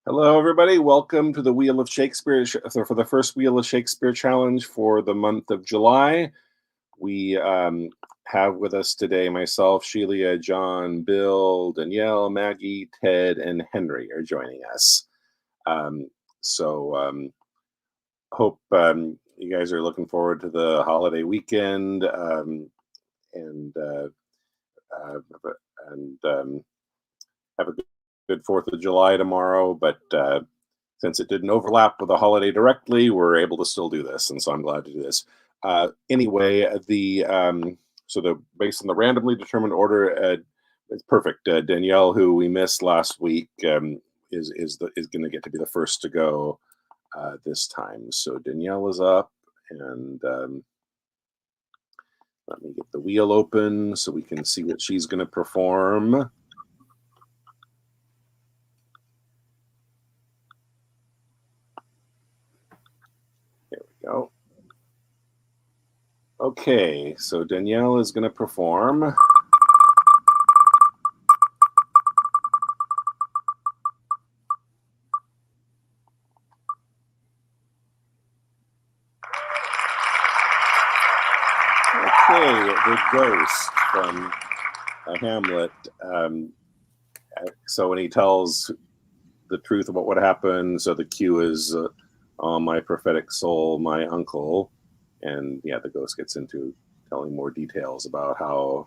Hello, everybody. Welcome to the Wheel of Shakespeare for the first Wheel of Shakespeare challenge for the month of July. We have with us today myself, Sheila, John, Bill, Danielle, Maggie, Ted, and Henry are joining us. Hope you guys are looking forward to the holiday weekend and have a good 4th of July tomorrow, but since it didn't overlap with the holiday directly, we're able to still do this, and so I'm glad to do this. Anyway, based on the randomly determined order, it's perfect. Danielle, who we missed last week, is going to get to be the first to go this time. So Danielle is up, and let me get the wheel open so we can see what she's going to perform. Go. Okay, so Danielle is going to perform. Okay, the ghost from Hamlet. So when he tells the truth about what happened, so the cue is my prophetic soul, my uncle. And yeah, the ghost gets into telling more details about how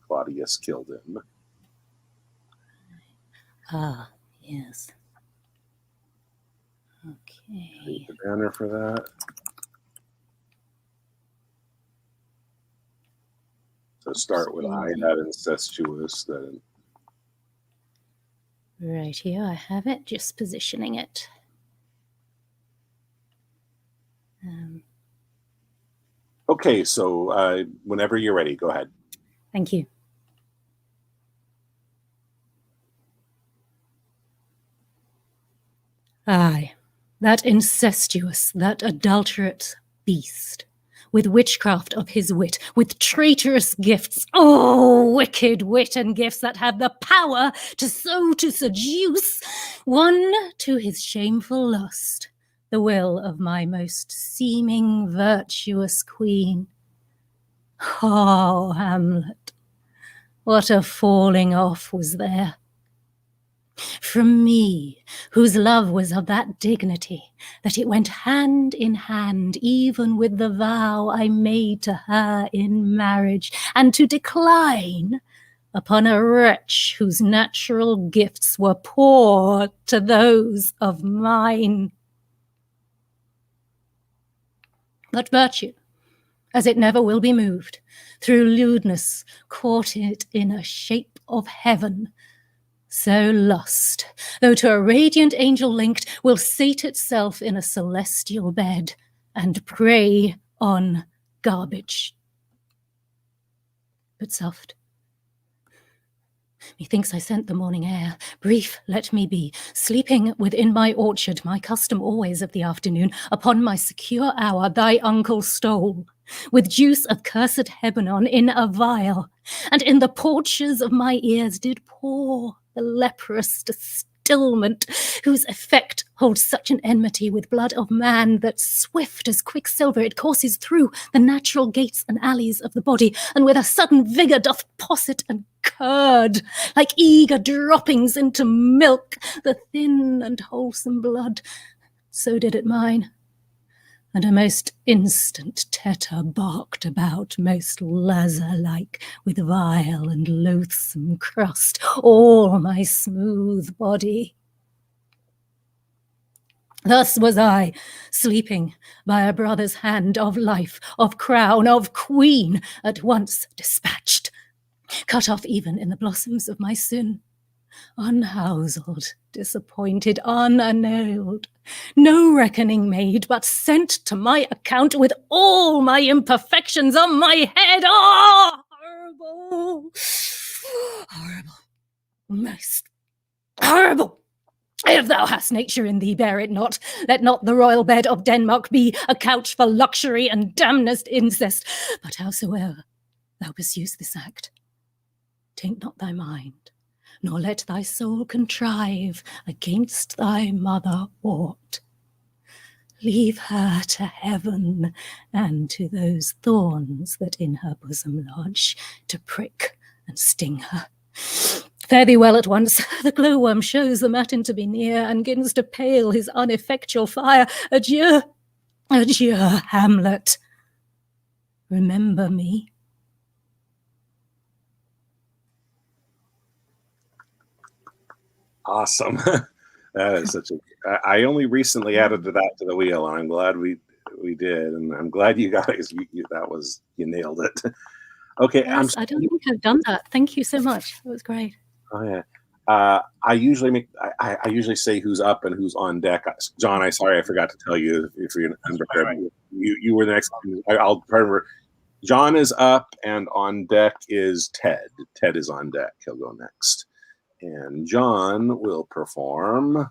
Claudius killed him. Ah, yes. Okay. Read the banner for that. So start with I had incestuous then. Right here, I have it, just positioning it. Okay, so whenever you're ready, go ahead. Thank you. Aye, that incestuous, that adulterate beast, with witchcraft of his wit, with traitorous gifts, oh, wicked wit and gifts that have the power to seduce one to his shameful lust, the will of my most seeming virtuous queen. Oh, Hamlet, what a falling off was there! From me, whose love was of that dignity, that it went hand in hand even with the vow I made to her in marriage, and to decline upon a wretch whose natural gifts were poor to those of mine. But virtue, as it never will be moved, through lewdness caught it in a shape of heaven. So lust, though to a radiant angel linked, will sate itself in a celestial bed and prey on garbage. But soft. Methinks I scent the morning air. Brief let me be, sleeping within my orchard, my custom always of the afternoon. Upon my secure hour thy uncle stole, with juice of cursed Hebanon in a vial, and in the porches of my ears did pour the leprous distilment, whose effect holds such an enmity with blood of man that swift as quicksilver it courses through the natural gates and alleys of the body, and with a sudden vigour doth posset and curd, like eager droppings into milk, the thin and wholesome blood. So did it mine. And a most instant tetter barked about, most lazar-like, with vile and loathsome crust, all my smooth body. Thus was I, sleeping by a brother's hand, of life, of crown, of queen, at once dispatched, cut off even in the blossoms of my sin, unhouselled, disappointed, unannailed, no reckoning made, but sent to my account with all my imperfections on my head. Oh, horrible, horrible, most horrible. If thou hast nature in thee, bear it not. Let not the royal bed of Denmark be a couch for luxury and damnest incest. But howsoever thou pursuest this act, taint not thy mind, nor let thy soul contrive against thy mother aught. Leave her to heaven, and to those thorns that in her bosom lodge, to prick and sting her. Fare thee well at once. The glowworm shows the matin to be near, and gins to pale his uneffectual fire. Adieu, adieu, Hamlet. Remember me. Awesome. That is such a. I only recently added that to the wheel, and I'm glad we did, and I'm glad you guys you nailed it. Okay, yes, I don't think I've done that. Thank you so much. That was great. Oh yeah. I usually I usually say who's up and who's on deck. John, I forgot to tell you if you're unprepared. Right. You were the next. I'll remember. John is up, and on deck is Ted. Ted is on deck. He'll go next, and John will perform.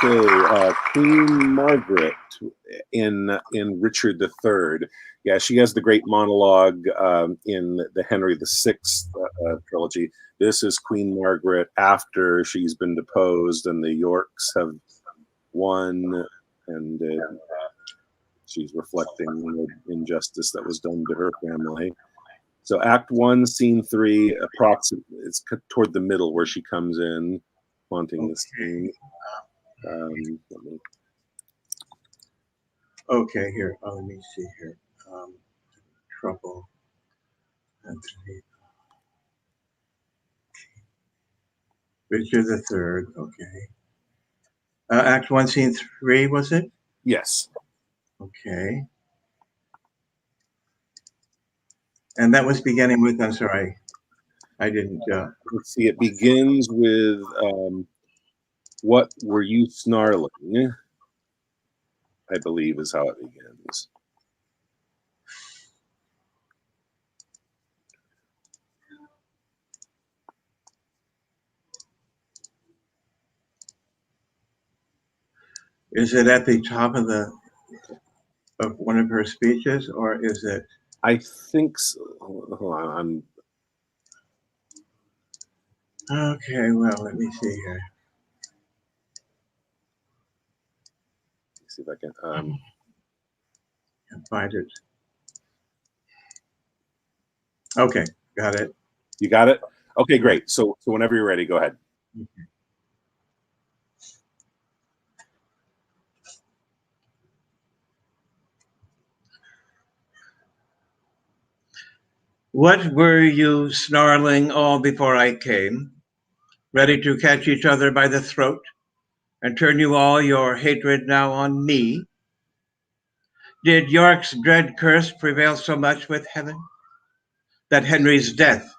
Okay, Queen Margaret in Richard III. Yeah, she has the great monologue in the Henry VI trilogy. This is Queen Margaret after she's been deposed and the Yorks have won, and she's reflecting the injustice that was done to her family. So Act 1, Scene 3, approximately, it's toward the middle where she comes in, haunting the scene. Okay, here. Let me see here. Trouble. Richard III. Okay. Act 1, Scene 3, was it? Yes. Okay. And that was beginning with, I'm sorry, I didn't. Let's see, it begins with, what were you snarling? I believe is how it begins. Is it at the top of one of her speeches, or is it? I think so. Hold on. Okay, well, let me see here. Let's see if I can find it. Okay, got it. You got it? Okay, great. So whenever you're ready, go ahead. Okay. What were you snarling all before I came, ready to catch each other by the throat and turn you all your hatred now on me? Did York's dread curse prevail so much with heaven that Henry's death,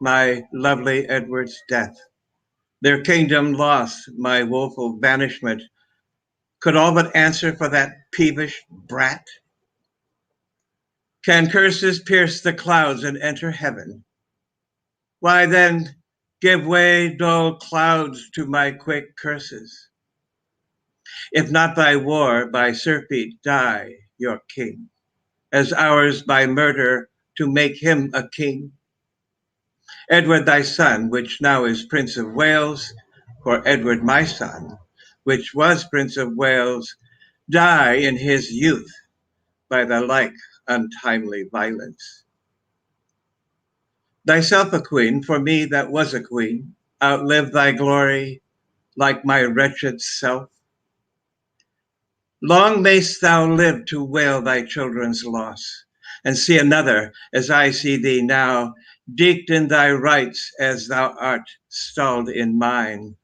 my lovely Edward's death, their kingdom lost, my woeful banishment, could all but answer for that peevish brat? Can curses pierce the clouds and enter heaven? Why then, give way, dull clouds, to my quick curses. If not by war, by surfeit die your king, as ours by murder to make him a king. Edward thy son, which now is Prince of Wales, for Edward my son, which was Prince of Wales, die in his youth by the like untimely violence. Thyself a queen, for me that was a queen, outlive thy glory like my wretched self. Long mayst thou live to wail thy children's loss, and see another, as I see thee now, deeked in thy rights as thou art stalled in mine.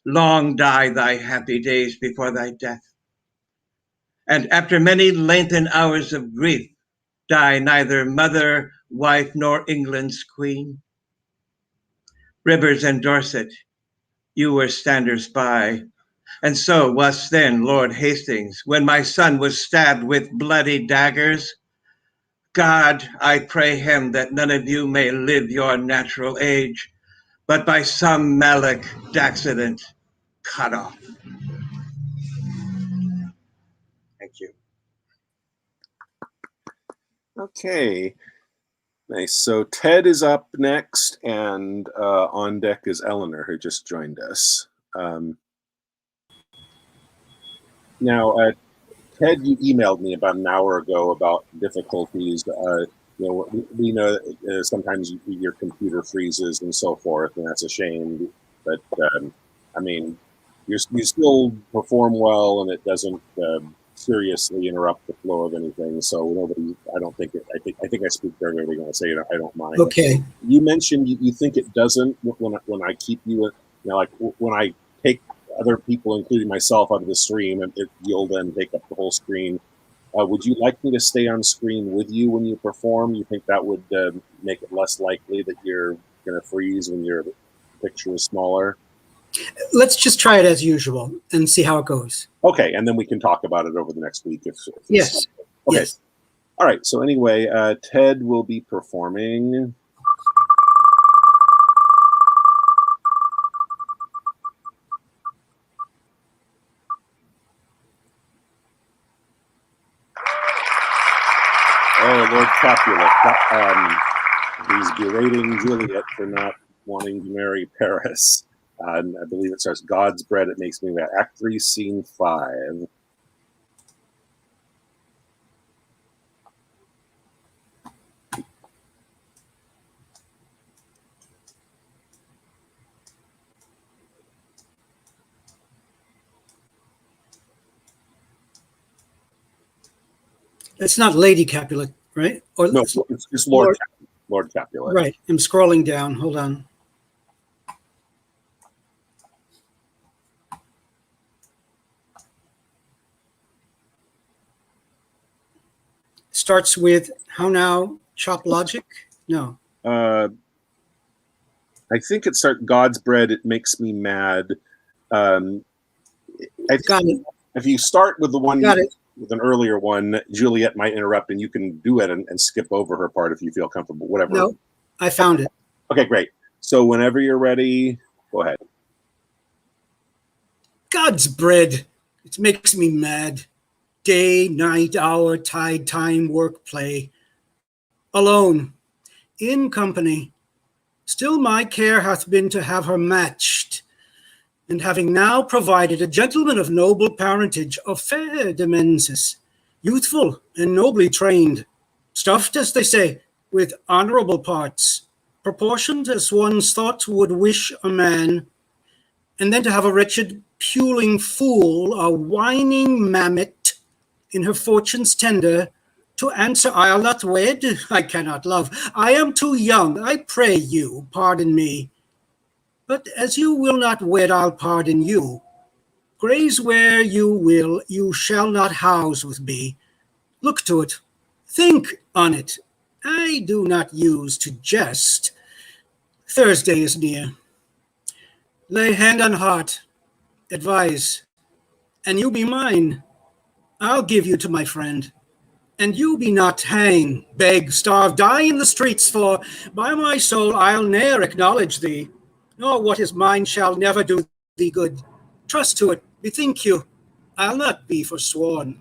Long die thy happy days before thy death, and after many lengthened hours of grief, die neither mother, wife, nor England's queen. Rivers and Dorset, you were standers by, and so was then Lord Hastings, when my son was stabbed with bloody daggers. God, I pray him that none of you may live your natural age, but by some accident cut off. Thank you. Okay. Nice. So Ted is up next, and on deck is Eleanor, who just joined us. Now, Ted, you emailed me about an hour ago about difficulties. We know sometimes your computer freezes and so forth, and that's a shame. But I mean, you still perform well, and it doesn't seriously interrupt the flow of anything. So nobody, I don't think it. I think I speak for everybody when I say I don't mind. Okay. You mentioned you think it doesn't when I keep you, like when I take other people, including myself, out of the stream, and you'll then take up the whole screen. Would you like me to stay on screen with you when you perform? You think that would make it less likely that you're going to freeze when your picture is smaller? Let's just try it as usual and see how it goes. Okay, and then we can talk about it over the next week. If yes. Okay. Yes. All right. So anyway, Ted will be performing. Oh, Lord Capulet. He's berating Juliet for not wanting to marry Paris. And I believe it starts, God's bread, it makes me mad. Act 3, Scene 5. It's not Lady Capulet, right? Or No, it's just Lord Capulet. Right. I'm scrolling down. Hold on. Starts with how now? Chop logic? No. I think it starts, God's bread, it makes me mad. I Got it. If you start with the one Got it. with an earlier one, Juliet might interrupt, and you can do it and skip over her part if you feel comfortable. Whatever. No, I found it. Okay, great. So whenever you're ready, go ahead. God's bread, it makes me mad. Day, night, hour, tide, time, work, play. Alone, in company. Still my care hath been to have her matched. And having now provided a gentleman of noble parentage, of fair demensis, youthful and nobly trained, stuffed, as they say, with honorable parts, proportioned as one's thought would wish a man, and then to have a wretched puling fool, a whining mammet, in her fortune's tender, to answer, I'll not wed, I cannot love, I am too young, I pray you, pardon me. But as you will not wed, I'll pardon you. Graze where you will, you shall not house with me. Look to it, think on it. I do not use to jest. Thursday is near. Lay hand on heart, advise, and you be mine. I'll give you to my friend, and you be not hang, beg, starve, die in the streets, for by my soul I'll ne'er acknowledge thee, nor what is mine shall never do thee good. Trust to it, bethink you, I'll not be forsworn.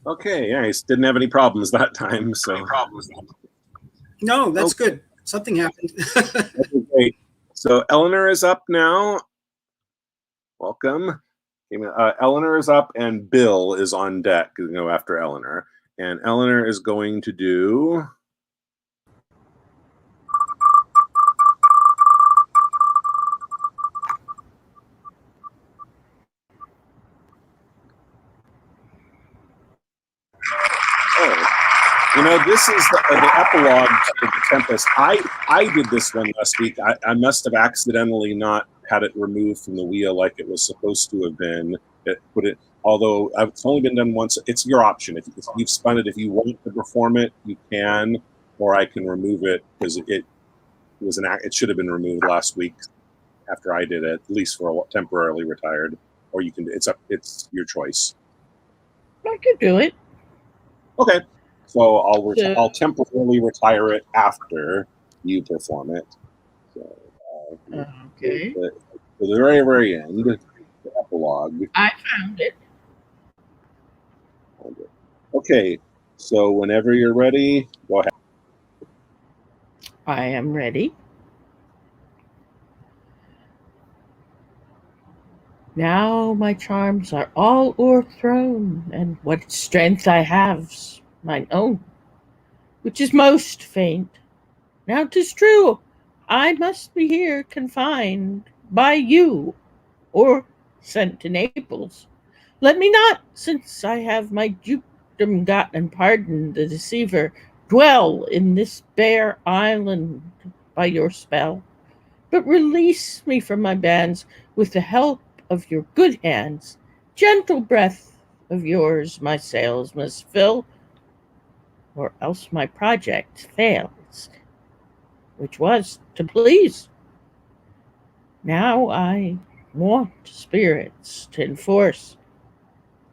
Okay, nice. Didn't have any problems that time. So No, that's good. Something happened. Okay, great. So Eleanor is up now. Welcome. Eleanor is up, and Bill is on deck. After Eleanor, and Eleanor is going to do. This is the epilogue to The Tempest. I did this one last week. I must have accidentally not had it removed from the wheel like it was supposed to have been. Although it's only been done once. It's your option. If you've spun it, if you want to perform it, you can, or I can remove it because it should have been removed last week after I did it, at least for temporarily retired. Or you can. It's your choice. I could do it. Okay. So I'll temporarily retire it after you perform it. So, Okay. to the very, very end, the epilogue. I found it. Okay, so whenever you're ready, go ahead. I am ready. Now my charms are all o'erthrown, and what strength I have's mine own, which is most faint. Now 'tis true, I must be here confined by you, or sent to Naples. Let me not, since I have my dukedom got and pardoned the deceiver, dwell in this bare island by your spell, but release me from my bands with the help of your good hands. Gentle breath of yours my sails must fill, or else my project fails, which was to please. Now I want spirits to enforce,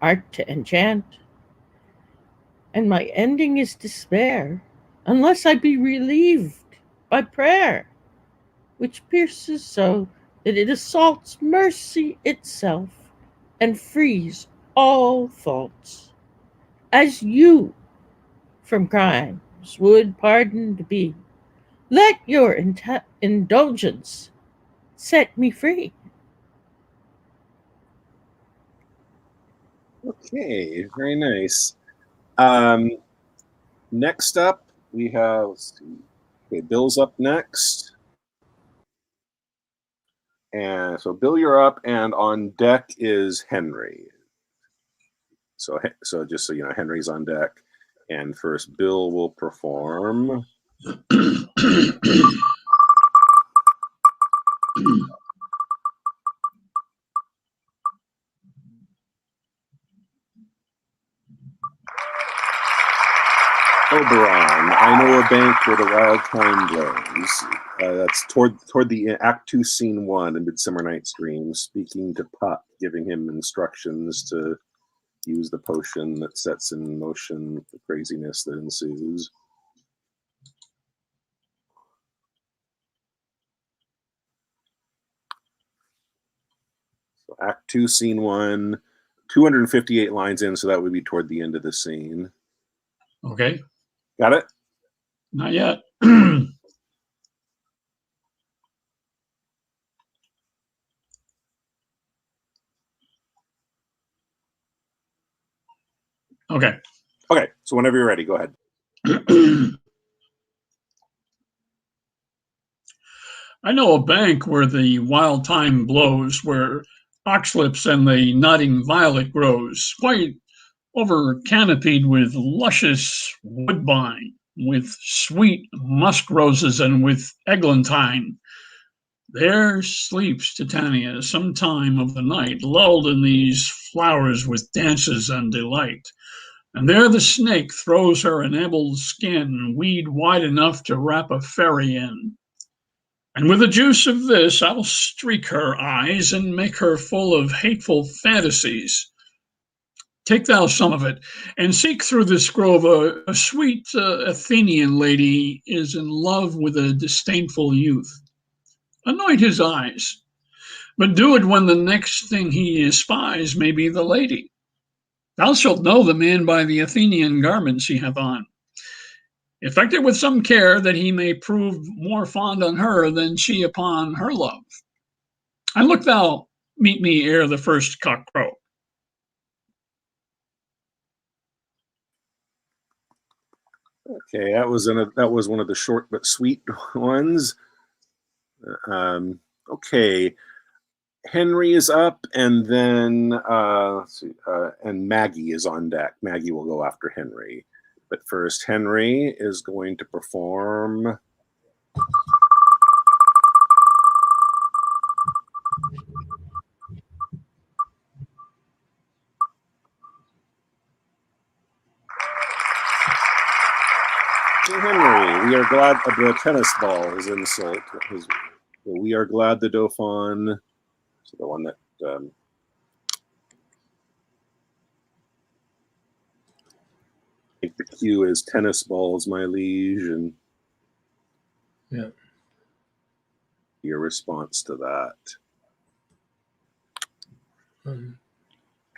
art to enchant, and my ending is despair, unless I be relieved by prayer, which pierces so that it assaults mercy itself and frees all faults, as you from crimes would pardoned be. Let your indulgence set me free. Okay, very nice. Next up, we have, okay, Bill's up next. And so, Bill, you're up, and on deck is Henry. So just so you know, Henry's on deck. And first, Bill will perform. Oberon, I know a bank where the wild time blows. That's toward the Act 2, Scene 1 in Midsummer Night's Dream, speaking to Puck, giving him instructions to use the potion that sets in motion the craziness that ensues. So Act 2, Scene 1, 258 lines in, so that would be toward the end of the scene. Okay. Got it? Not yet. Okay. Okay, so whenever you're ready, go ahead. I know a bank where the wild thyme blows, where oxlips and the nodding violet grows, quite over canopied with luscious woodbine, with sweet musk roses and with eglantine. There sleeps Titania some time of the night, lulled in these flowers with dances and delight. And there the snake throws her enameled skin, weed wide enough to wrap a fairy in. And with the juice of this, I'll streak her eyes and make her full of hateful fantasies. Take thou some of it, and seek through this grove a sweet Athenian lady is in love with a disdainful youth. Anoint his eyes, but do it when the next thing he espies may be the lady. Thou shalt know the man by the Athenian garments he hath on. Effect it with some care, that he may prove more fond on her than she upon her love. And look thou meet me ere the first cock crow. Okay, that was one of the short but sweet ones. Okay, Henry is up, and then let's see, and Maggie is on deck. Maggie will go after Henry, but first, Henry is going to perform. Henry, we are glad the tennis ball is insult. We are glad the Dauphin, so the one that The cue is tennis balls, my liege, and Yeah. your response to that.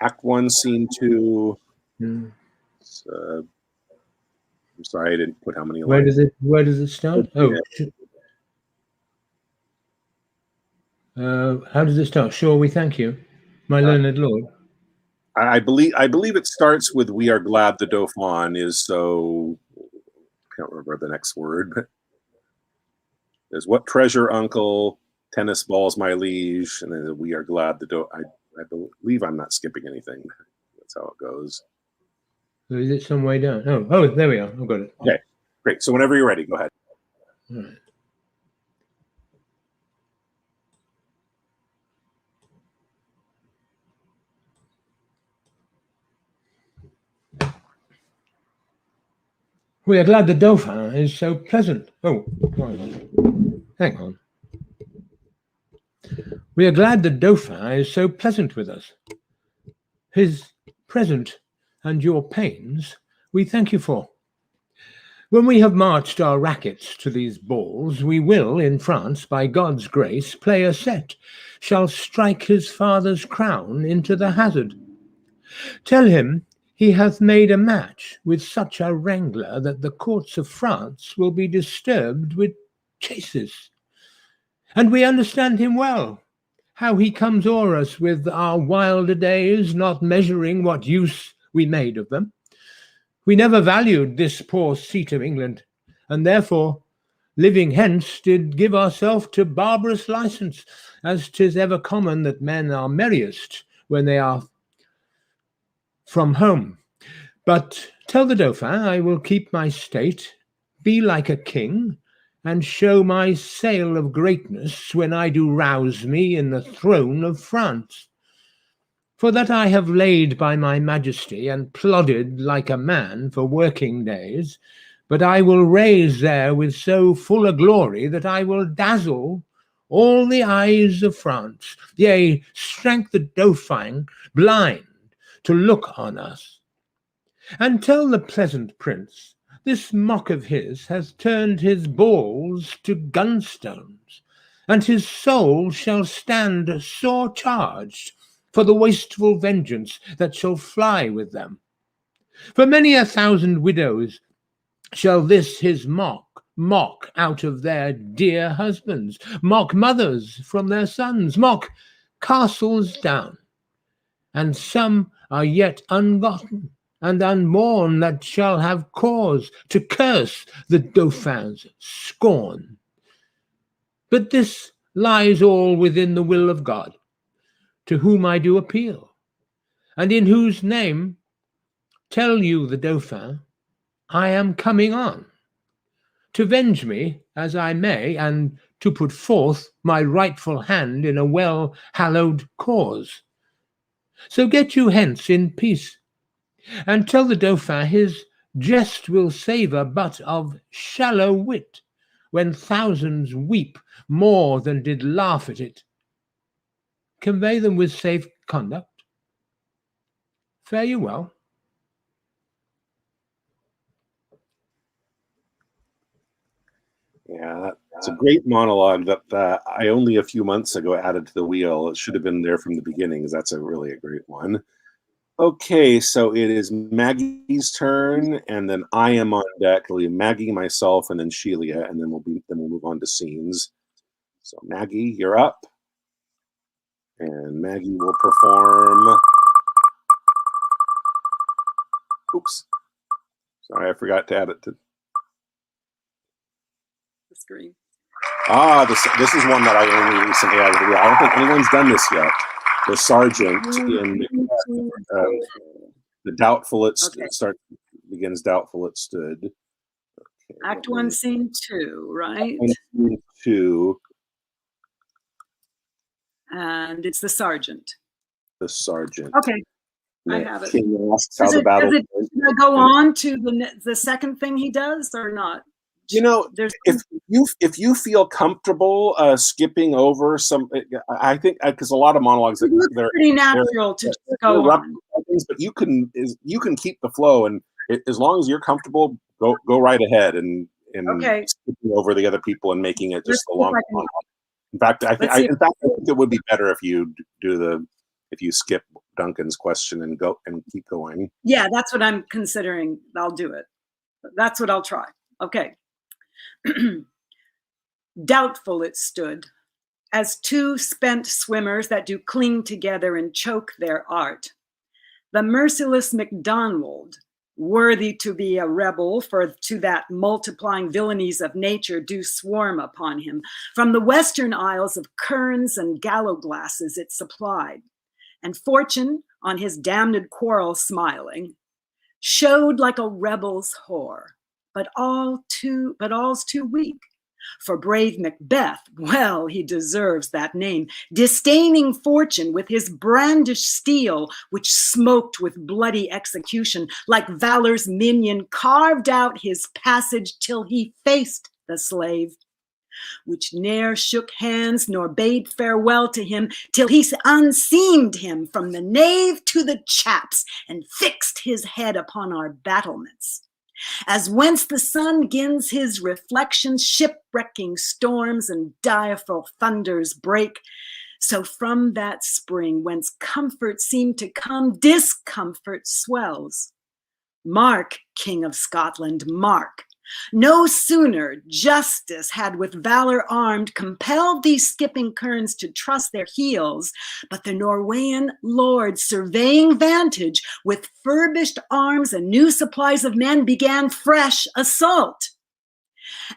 Act 1, Scene 2. Mm. I'm sorry, I didn't put how many Where lines. does it start? Oh, how does it start? Sure, we thank you, my learned lord. I believe it starts with "We are glad the Dauphin is so." I can't remember the next word, but there's "What treasure, uncle? Tennis balls, my liege," and then "We are glad the Dauphin." I believe I'm not skipping anything. That's how it goes. So is it some way down? Oh, there we are. I've got it. Okay, great. So whenever you're ready, go ahead. All right. We are glad the Dauphin is so pleasant. Oh, hang on. We are glad the Dauphin is so pleasant with us. His present and your pains we thank you for. When we have marched our rackets to these balls, we will, in France, by God's grace, play a set, shall strike his father's crown into the hazard. Tell him he hath made a match with such a wrangler that the courts of France will be disturbed with chases. And we understand him well, how he comes o'er us with our wilder days, not measuring what use we made of them. We never valued this poor seat of England, and therefore, living hence, did give ourselves to barbarous license, as 'tis ever common that men are merriest when they are from home. But tell the Dauphin I will keep my state, be like a king, and show my sail of greatness when I do rouse me in the throne of France. For that I have laid by my majesty and plodded like a man for working days, but I will raise there with so full a glory that I will dazzle all the eyes of France, yea, strike the Dauphin blind to look on us. And tell the pleasant prince, this mock of his has turned his balls to gunstones, and his soul shall stand sore charged for the wasteful vengeance that shall fly with them. For many a thousand widows shall this his mock out of their dear husbands, mock mothers from their sons, mock castles down. And some are yet ungotten and unborn that shall have cause to curse the Dauphin's scorn. But this lies all within the will of God, to whom I do appeal, and in whose name tell you the Dauphin I am coming on, to venge me as I may, and to put forth my rightful hand in a well-hallowed cause. So get you hence in peace, and tell the Dauphin his jest will savour but of shallow wit, when thousands weep more than did laugh at it. Convey them with safe conduct. Fare you well. Yeah, that's a great monologue that I only a few months ago added to the wheel. It should have been there from the beginning, because that's really a great one. Okay, so it is Maggie's turn, and then I am on deck. It'll be Maggie, myself, and then Sheila, and then we'll move on to scenes. So Maggie, you're up, and Maggie will perform. Oops, sorry, I forgot to add it to the screen. This is one that I only recently added to the wheel. I don't think anyone's done this yet. The sergeant in the doubtful it begins doubtful it stood. Okay, Act 1, Scene 2, right? Scene 2. And it's the sergeant. The sergeant. Okay, I have it. King asks how the battle went. Should I go on to the second thing he does or not? You know, if you feel comfortable skipping over some, I think because a lot of monologues they're pretty natural to go on. Things, but you can keep the flow, and as long as you're comfortable, go right ahead and Okay. skipping over the other people and making it just a long monologue. In fact, I think it would be better if you if you skip Duncan's question and go and keep going. Yeah, that's what I'm considering. I'll do it. That's what I'll try. Okay. Doubtful it stood, as two spent swimmers that do cling together and choke their art. The merciless MacDonald, worthy to be a rebel, for to that multiplying villainies of nature do swarm upon him. From the western isles of kerns and gallowglasses it supplied, and fortune, on his damned quarrel smiling, showed like a rebel's whore, but all's too weak. For brave Macbeth, well, he deserves that name, disdaining fortune with his brandished steel, which smoked with bloody execution, like valor's minion, carved out his passage till he faced the slave, which ne'er shook hands nor bade farewell to him, till he unseamed him from the nave to the chaps, and fixed his head upon our battlements. As whence the sun gins his reflections, shipwrecking storms and direful thunders break, so from that spring whence comfort seemed to come, discomfort swells. Mark, King of Scotland, mark. No sooner justice had with valor armed compelled these skipping kerns to trust their heels, but the Norwegian lord, surveying vantage, with furbished arms and new supplies of men, began fresh assault.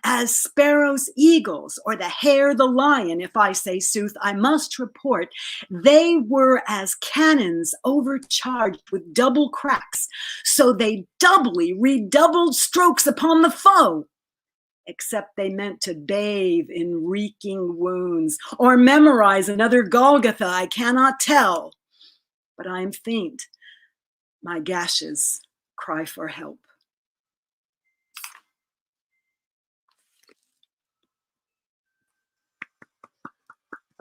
As sparrows, eagles, or the hare, the lion, if I say sooth, I must report, they were as cannons overcharged with double cracks, so they doubly redoubled strokes upon the foe, except they meant to bathe in reeking wounds, or memorize another Golgotha, I cannot tell. But I am faint, my gashes cry for help.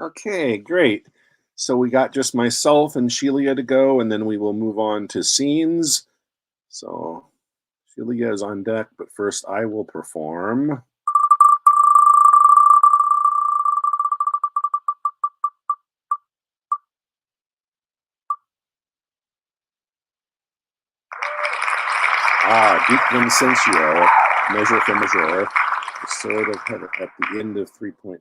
Okay, great. So we got just myself and Shelia to go, and then we will move on to scenes. So Shelia is on deck, but first I will perform. Duke Vincentio, measure for measure, the sword of heaven at the end of 3.2.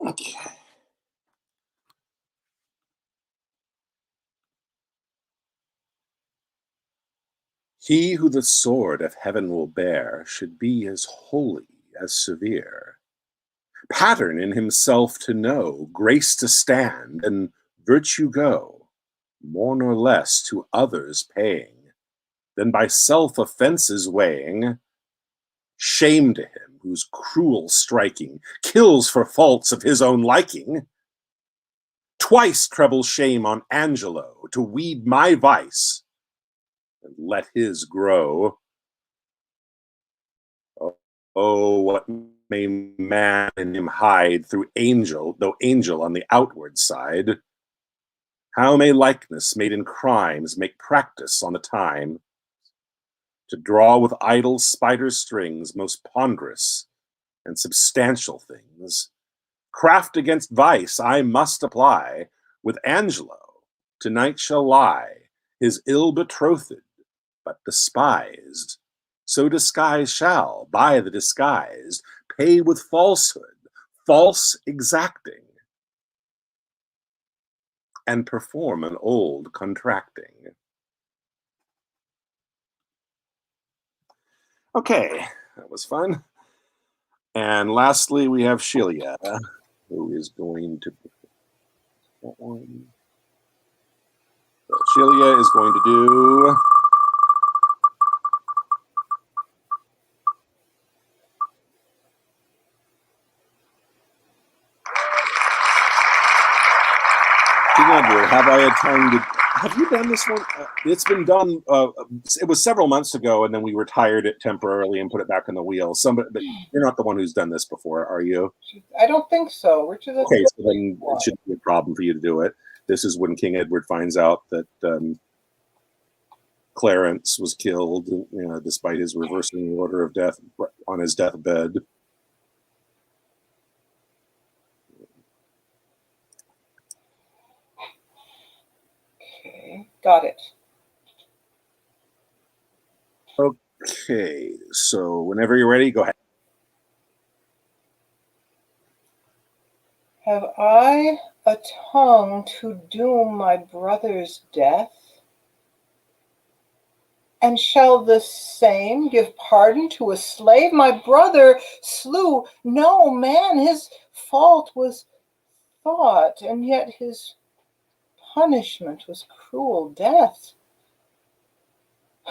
Okay. He who the sword of heaven will bear should be as holy as severe. Pattern in himself to know, grace to stand, and virtue go, more nor less to others paying, than by self-offences weighing. Shame to him whose cruel striking kills for faults of his own liking. Twice treble shame on Angelo to weed my vice, and let his grow. Oh, what may man in him hide through angel, though angel on the outward side? How may likeness made in crimes make practice on the time to draw with idle spider strings most ponderous and substantial things? Craft against vice I must apply. With Angelo tonight shall lie his ill-betrothed, but despised. So disguise shall, by the disguised, pay with falsehood, false exacting, and perform an old contracting. Okay, that was fun. And lastly, we have Shelia, who is going to that one. So Shelia is going to do Edward, have I had time to... Have you done this one? It's been done... it was several months ago, and then we retired it temporarily and put it back on the wheel. But you're not the one who's done this before, are you? I don't think so. Which is Okay, so then it shouldn't be a problem for you to do it. This is when King Edward finds out that Clarence was killed, despite his reversing the order of death on his deathbed. Okay, got it. Okay, so whenever you're ready, go ahead. Have I a tongue to doom my brother's death? And shall the same give pardon to a slave? My brother slew no man, his fault was thought, and yet his punishment was cruel death.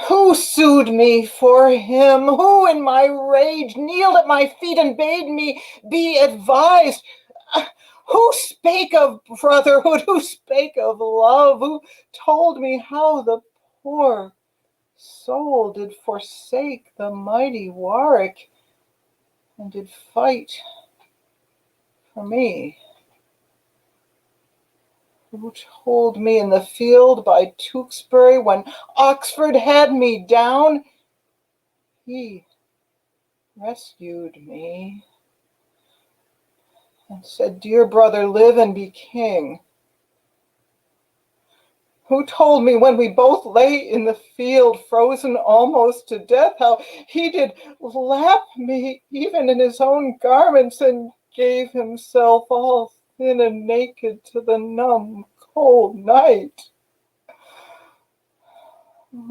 Who sued me for him? Who in my rage kneeled at my feet and bade me be advised? Who spake of brotherhood? Who spake of love? Who told me how the poor soul did forsake the mighty Warwick and did fight for me? Who told me in the field by Tewkesbury when Oxford had me down, he rescued me and said, dear brother, live and be king? Who told me when we both lay in the field, frozen almost to death, how he did lap me even in his own garments and gave himself all thin and naked to the numb, cold night?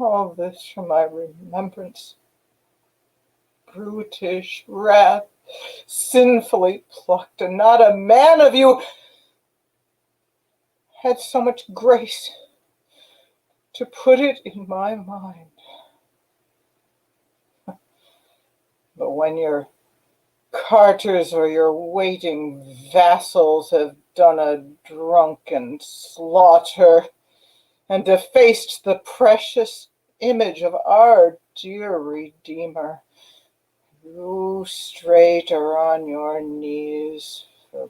All this from my remembrance. Brutish wrath, sinfully plucked, and not a man of you had so much grace to put it in my mind. But when your carters or your waiting vassals have done a drunken slaughter and defaced the precious image of our dear Redeemer, you straight are on your knees for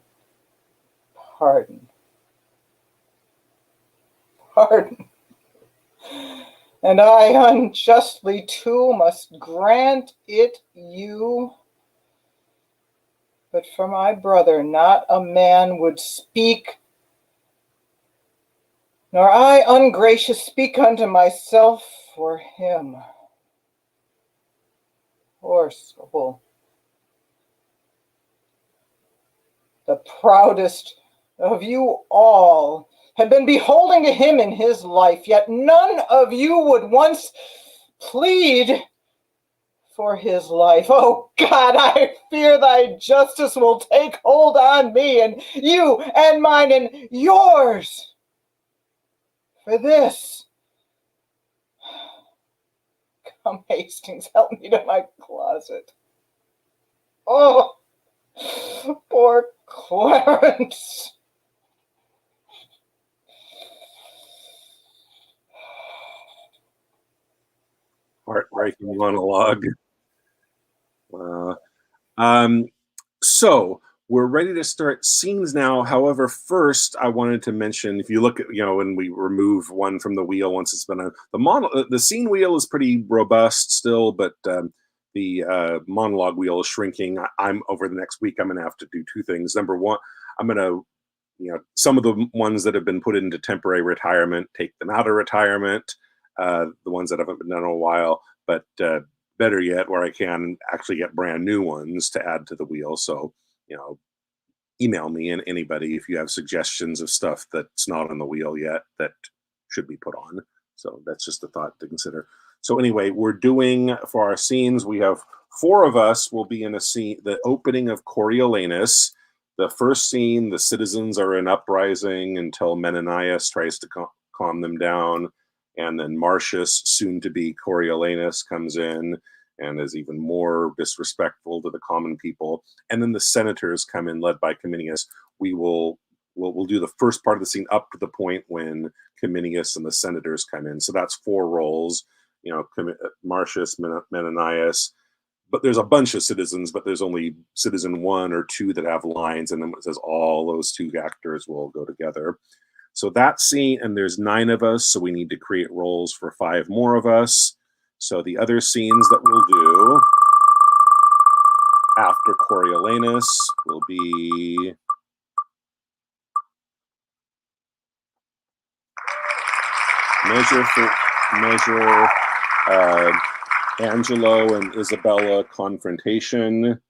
pardon. Pardon. And I unjustly too must grant it you. But for my brother not a man would speak, nor I ungracious speak unto myself for him. Poor soul. The proudest of you all had been beholding to him in his life, yet none of you would once plead for his life. Oh God, I fear thy justice will take hold on me and you and mine and yours for this. Come, Hastings, help me to my closet. Oh, poor Clarence. Heartbreaking monologue. So we're ready to start scenes now. However, first I wanted to mention, if you look at, when we remove one from the wheel once it's been the scene wheel is pretty robust still, but the monologue wheel is shrinking. I'm over the next week, I'm going to have to do two things. Number one, I'm going to, some of the ones that have been put into temporary retirement, take them out of retirement. The ones that haven't been done in a while, but better yet, where I can actually get brand new ones to add to the wheel. So, email me and anybody if you have suggestions of stuff that's not on the wheel yet that should be put on. So that's just a thought to consider. So anyway, we're doing, for our scenes, we have 4 of us will be in a scene, the opening of Coriolanus. The first scene, the citizens are in uprising until Menenius tries to calm them down. And then Marcius, soon to be Coriolanus, comes in and is even more disrespectful to the common people. And then the senators come in, led by Cominius. We will we'll do the first part of the scene up to the point when Cominius and the senators come in. So that's 4 roles, you know, Marcius, Menenius, but there's a bunch of citizens, but there's only citizen 1 or 2 that have lines, and then it says all those 2 actors will go together. So that scene, and there's 9 of us, so we need to create roles for 5 more of us. So the other scenes that we'll do after Coriolanus will be Measure for Measure, Angelo and Isabella confrontation.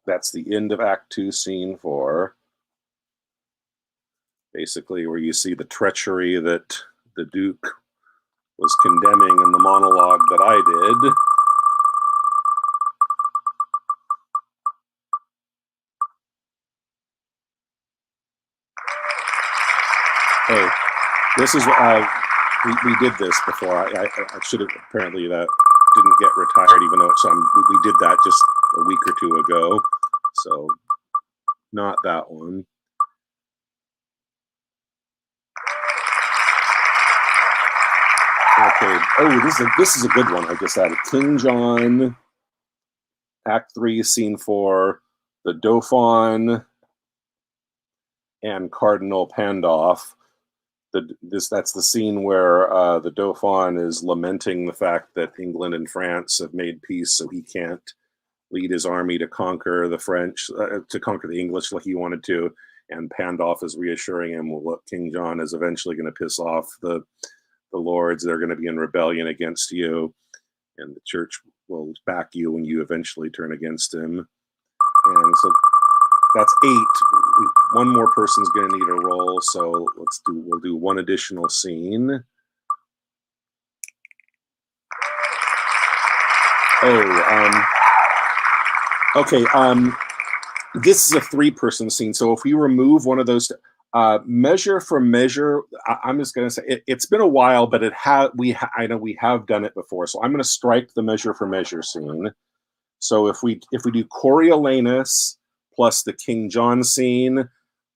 That's the end of Act 2, Scene 4. Basically, where you see the treachery that the Duke was condemning in the monologue that I did. Oh, this is we did this before. I should have, apparently that didn't get retired, even though it's we did that just a week or 2 ago. So not that one. Okay. Oh, this is a good one. I just added King John, Act 3, Scene 4, the Dauphin, and Cardinal Pandulph. That's the scene where the Dauphin is lamenting the fact that England and France have made peace, so he can't lead his army to conquer the French, to conquer the English like he wanted to. And Pandulph is reassuring him, well, look, King John is eventually going to piss off the lords. They're going to be in rebellion against you, and the church will back you when you eventually turn against him. And so that's 8. One more person's going to need a role, so we'll do 1 additional scene. Okay. This is a 3-person scene, so if we remove one of those, Measure for Measure, I'm just going to say it's been a while, but I know we have done it before, so I'm going to strike the Measure for Measure scene. So if we do Coriolanus plus the King John scene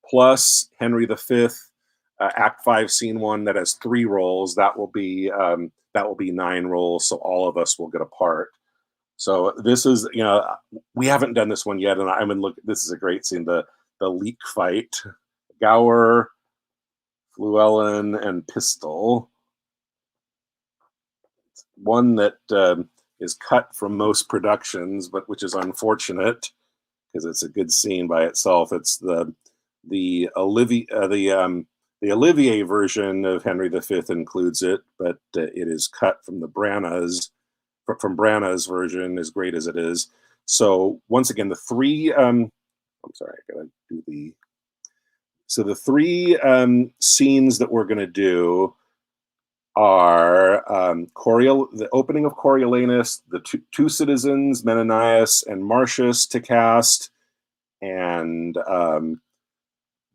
plus Henry V, Act 5, Scene 1, that has 3 roles, that will be 9 roles. So all of us will get a part. So this is, you know, we haven't done this one yet, and I'm in look. This is a great scene. The leek fight, Gower, Fluellen, and Pistol. One that is cut from most productions, but which is unfortunate because it's a good scene by itself. It's the Olivier version of Henry V includes it, but it is cut from the Branagh's version, as great as it is. So once again, the 3 I'm sorry, I gotta do the 3 scenes that we're gonna do are the opening of Coriolanus, the two citizens, Menenius and Marcius, to cast, and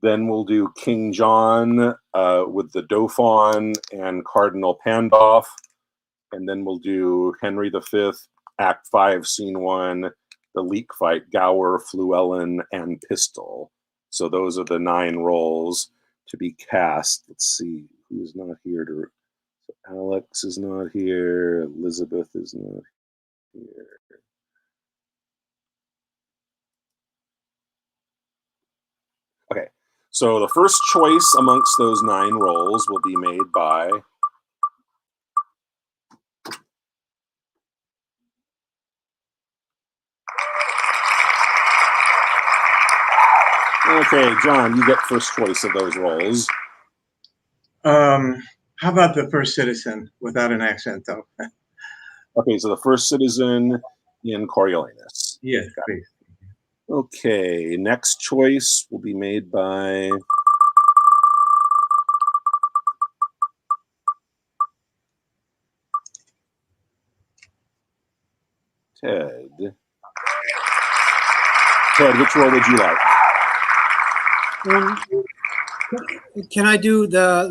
then we'll do King John with the Dauphin and Cardinal Pandulph, and then we'll do Henry V, Act 5, Scene 1, the leek fight, Gower, Fluellen, and Pistol. So those are the 9 roles to be cast. Let's see who's not here. So Alex is not here. Elizabeth is not here. Okay, so the first choice amongst those 9 roles will be made by Okay, John, you get first choice of those roles. How about the first citizen without an accent, though? Okay, so the first citizen in Coriolanus. Yes, please. Okay, next choice will be made by Ted. Ted, which role would you like? Can I do the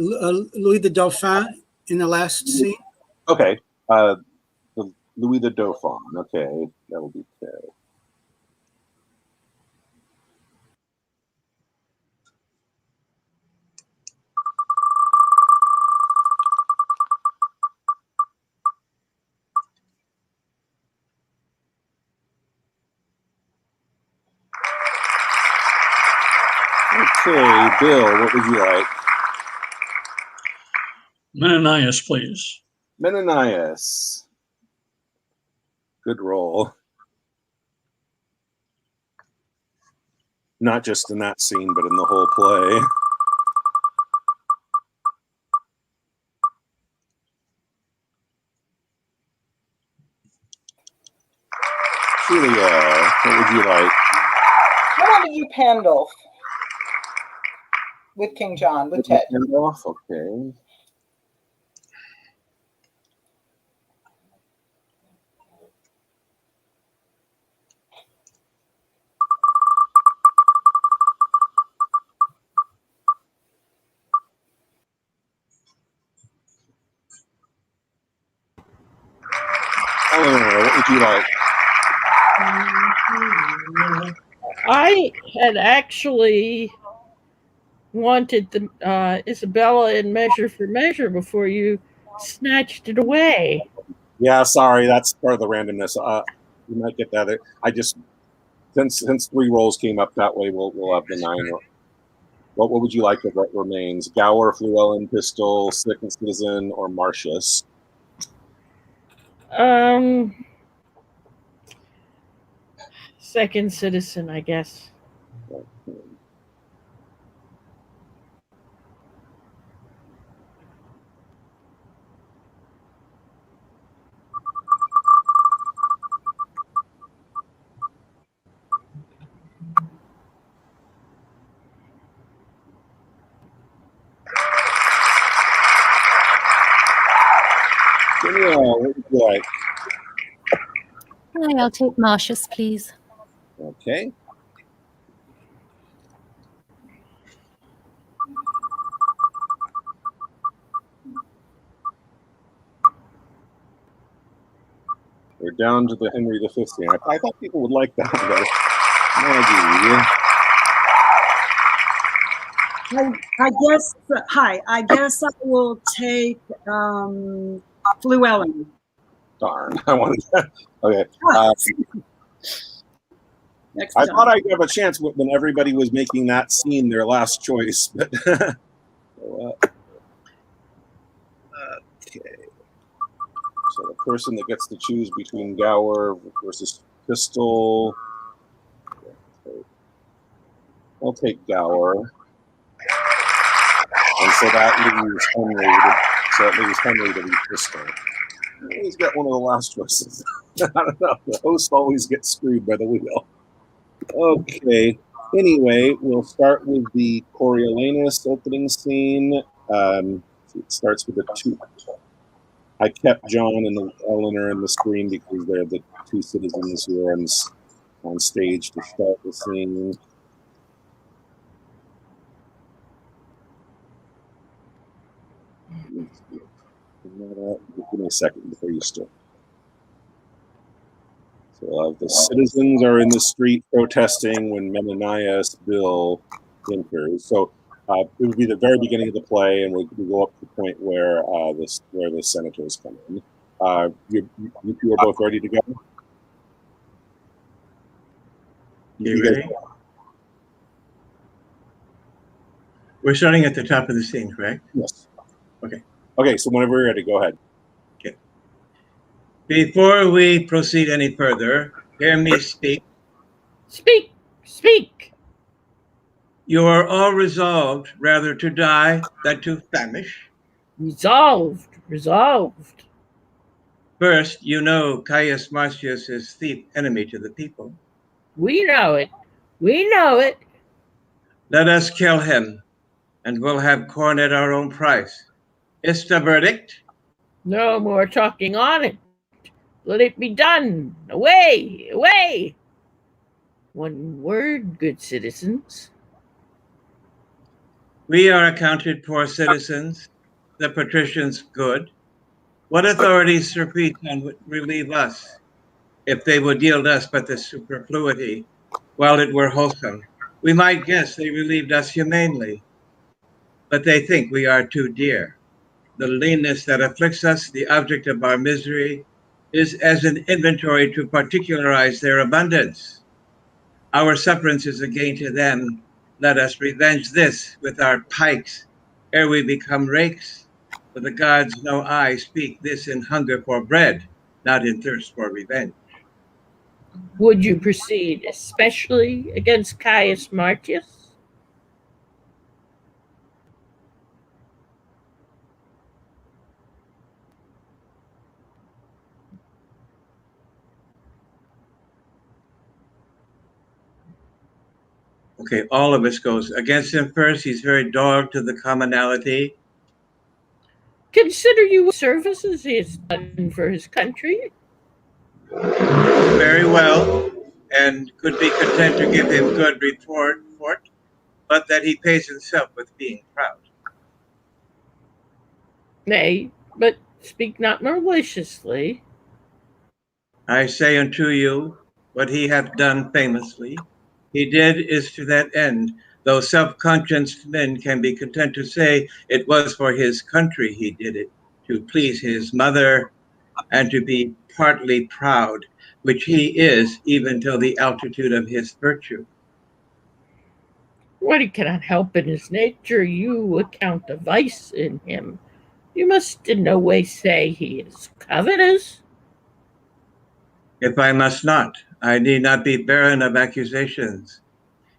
Louis the Dauphin in the last scene? Okay, Louis the Dauphin. Okay, that will be Ted. Okay, Bill, what would you like? Menenius, please. Menenius. Good roll. Not just in that scene, but in the whole play. Julia, what would you like? I want to do Pandulph with King John, with Ted. Pandulph? Okay. Eleanor, what would you like? I had actually wanted the Isabella in Measure for Measure before you snatched it away. Yeah, sorry, that's part of the randomness. You might get that. I just since 3 rolls came up that way, we'll have the 9. What would you like of what remains? Gower, Fluellen, Pistol, Second Citizen, or Marcius? Second Citizen, I guess. Yeah, what would you like? I'll take Marcius, please. Okay. We're down to the Henry V scene. I thought people would like that better. Maggie. I guess, I guess I will take Fluellen. Darn, I wanted that. Okay. Next I time. thought I'd have a chance when everybody was making that scene their last choice, but okay. So the person that gets to choose between Gower versus Pistol, I'll take Gower, and so that leaves Henry to be Pistol. He's got one of the last choices. I don't know. The host always gets screwed by the wheel. Okay. Anyway, we'll start with the Coriolanus opening scene. It starts with the 2. I kept John and Eleanor on the screen because they're the 2 citizens who are on stage to start the scene. Give me a second before you start. So the citizens are in the street protesting when Menenius Bill enters. So it would be the very beginning of the play, and we go up to the point where the senators come in. You 2 are both ready to go? You ready? We're starting at the top of the scene, correct? Yes. Okay. Okay, so whenever you're ready, go ahead. Okay. Before we proceed any further, hear me speak. Speak! Speak! You are all resolved rather to die than to famish. Resolved! Resolved! First, you know Caius Marcius is thief enemy to the people. We know it. We know it. Let us kill him, and we'll have corn at our own price. Is the verdict? No more talking on it. Let it be done. Away! Away! One word, good citizens. We are accounted poor citizens, the patricians good. What authorities Sir Preton would relieve us, if they would yield us but the superfluity, while it were wholesome? We might guess they relieved us humanely, but they think we are too dear. The leanness that afflicts us, the object of our misery, is as an inventory to particularize their abundance. Our sufferance is a gain to them, let us revenge this with our pikes, ere we become rakes. For the gods know I speak this in hunger for bread, not in thirst for revenge. Would you proceed especially against Caius Marcius? Okay, all of us goes against him first. He's very dogged to the commonality. Consider you what services he has done for his country. Very well, and could be content to give him good report for it, but that he pays himself with being proud. Nay, but speak not maliciously. I say unto you, what he hath done famously, he did is to that end, though self-conscious men can be content to say it was for his country he did it, to please his mother, and to be partly proud, which he is even till the altitude of his virtue. What he cannot help in his nature, you account a vice in him. You must in no way say he is covetous. If I must not, I need not be barren of accusations.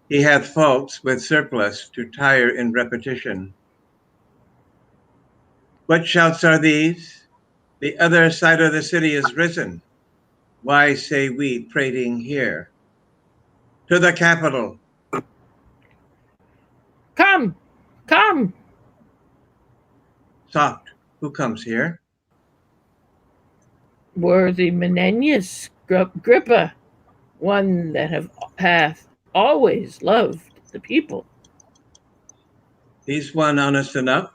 He hath faults with surplus to tire in repetition. What shouts are these? The other side of the city is risen. Why say we prating here? To the capital. Come, come. Soft, who comes here? Worthy Menenius Agrippa, one that hath always loved the people. He's one honest enough.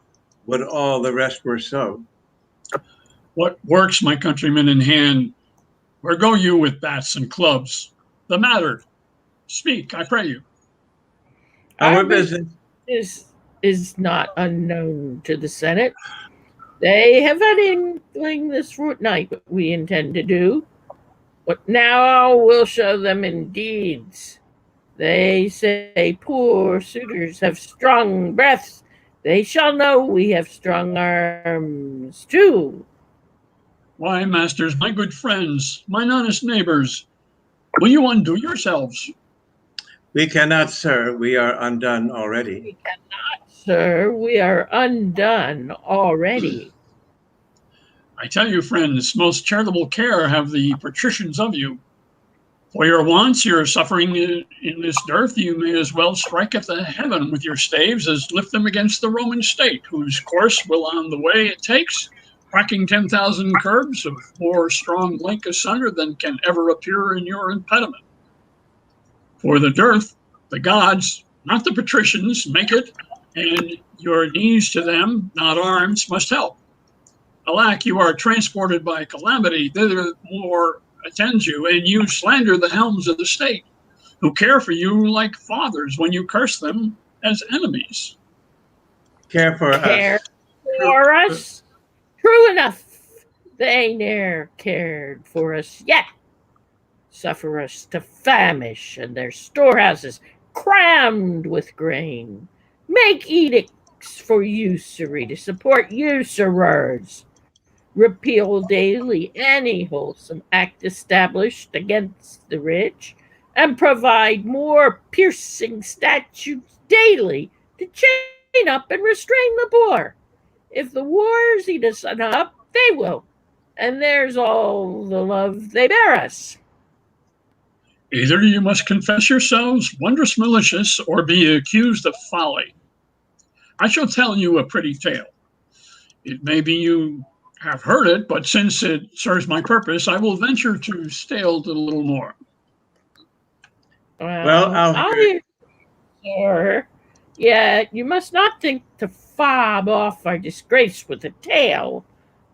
Would all the rest were so. What works, my countrymen in hand? Where go you with bats and clubs? The matter? Speak, I pray you. Our business is not unknown to the Senate. They have had inkling this fortnight what we intend to do. But now we'll show them in deeds. They say poor suitors have strong breaths. They shall know we have strong arms too. Why, masters, my good friends, mine honest neighbors, will you undo yourselves? we cannot, sir. We are undone already. We cannot, sir. We are undone already. I tell you, friends, most charitable care have the patricians of you. For your wants, your suffering in this dearth, you may as well strike at the heaven with your staves as lift them against the Roman state, whose course will on the way it takes, cracking 10,000 curbs of more strong link asunder than can ever appear in your impediment. For the dearth, the gods, not the patricians, make it, and your knees to them, not arms, must help. Alack, you are transported by calamity, thither more attends you, and you slander the helms of the state, who care for you like fathers when you curse them as enemies. Care for us? True enough. They ne'er cared for us yet. Suffer us to famish, and their storehouses crammed with grain. Make edicts for usury to support usurers. Repeal daily any wholesome act established against the rich, and provide more piercing statutes daily to chain up and restrain the poor. If the wars eat us up, they will, and there's all the love they bear us. Either you must confess yourselves wondrous malicious, or be accused of folly. I shall tell you a pretty tale. It may be you have heard it, but since it serves my purpose, I will venture to stale it a little more. Well, I'll hear it. Sir. Yet you must not think to fob off our disgrace with a tale,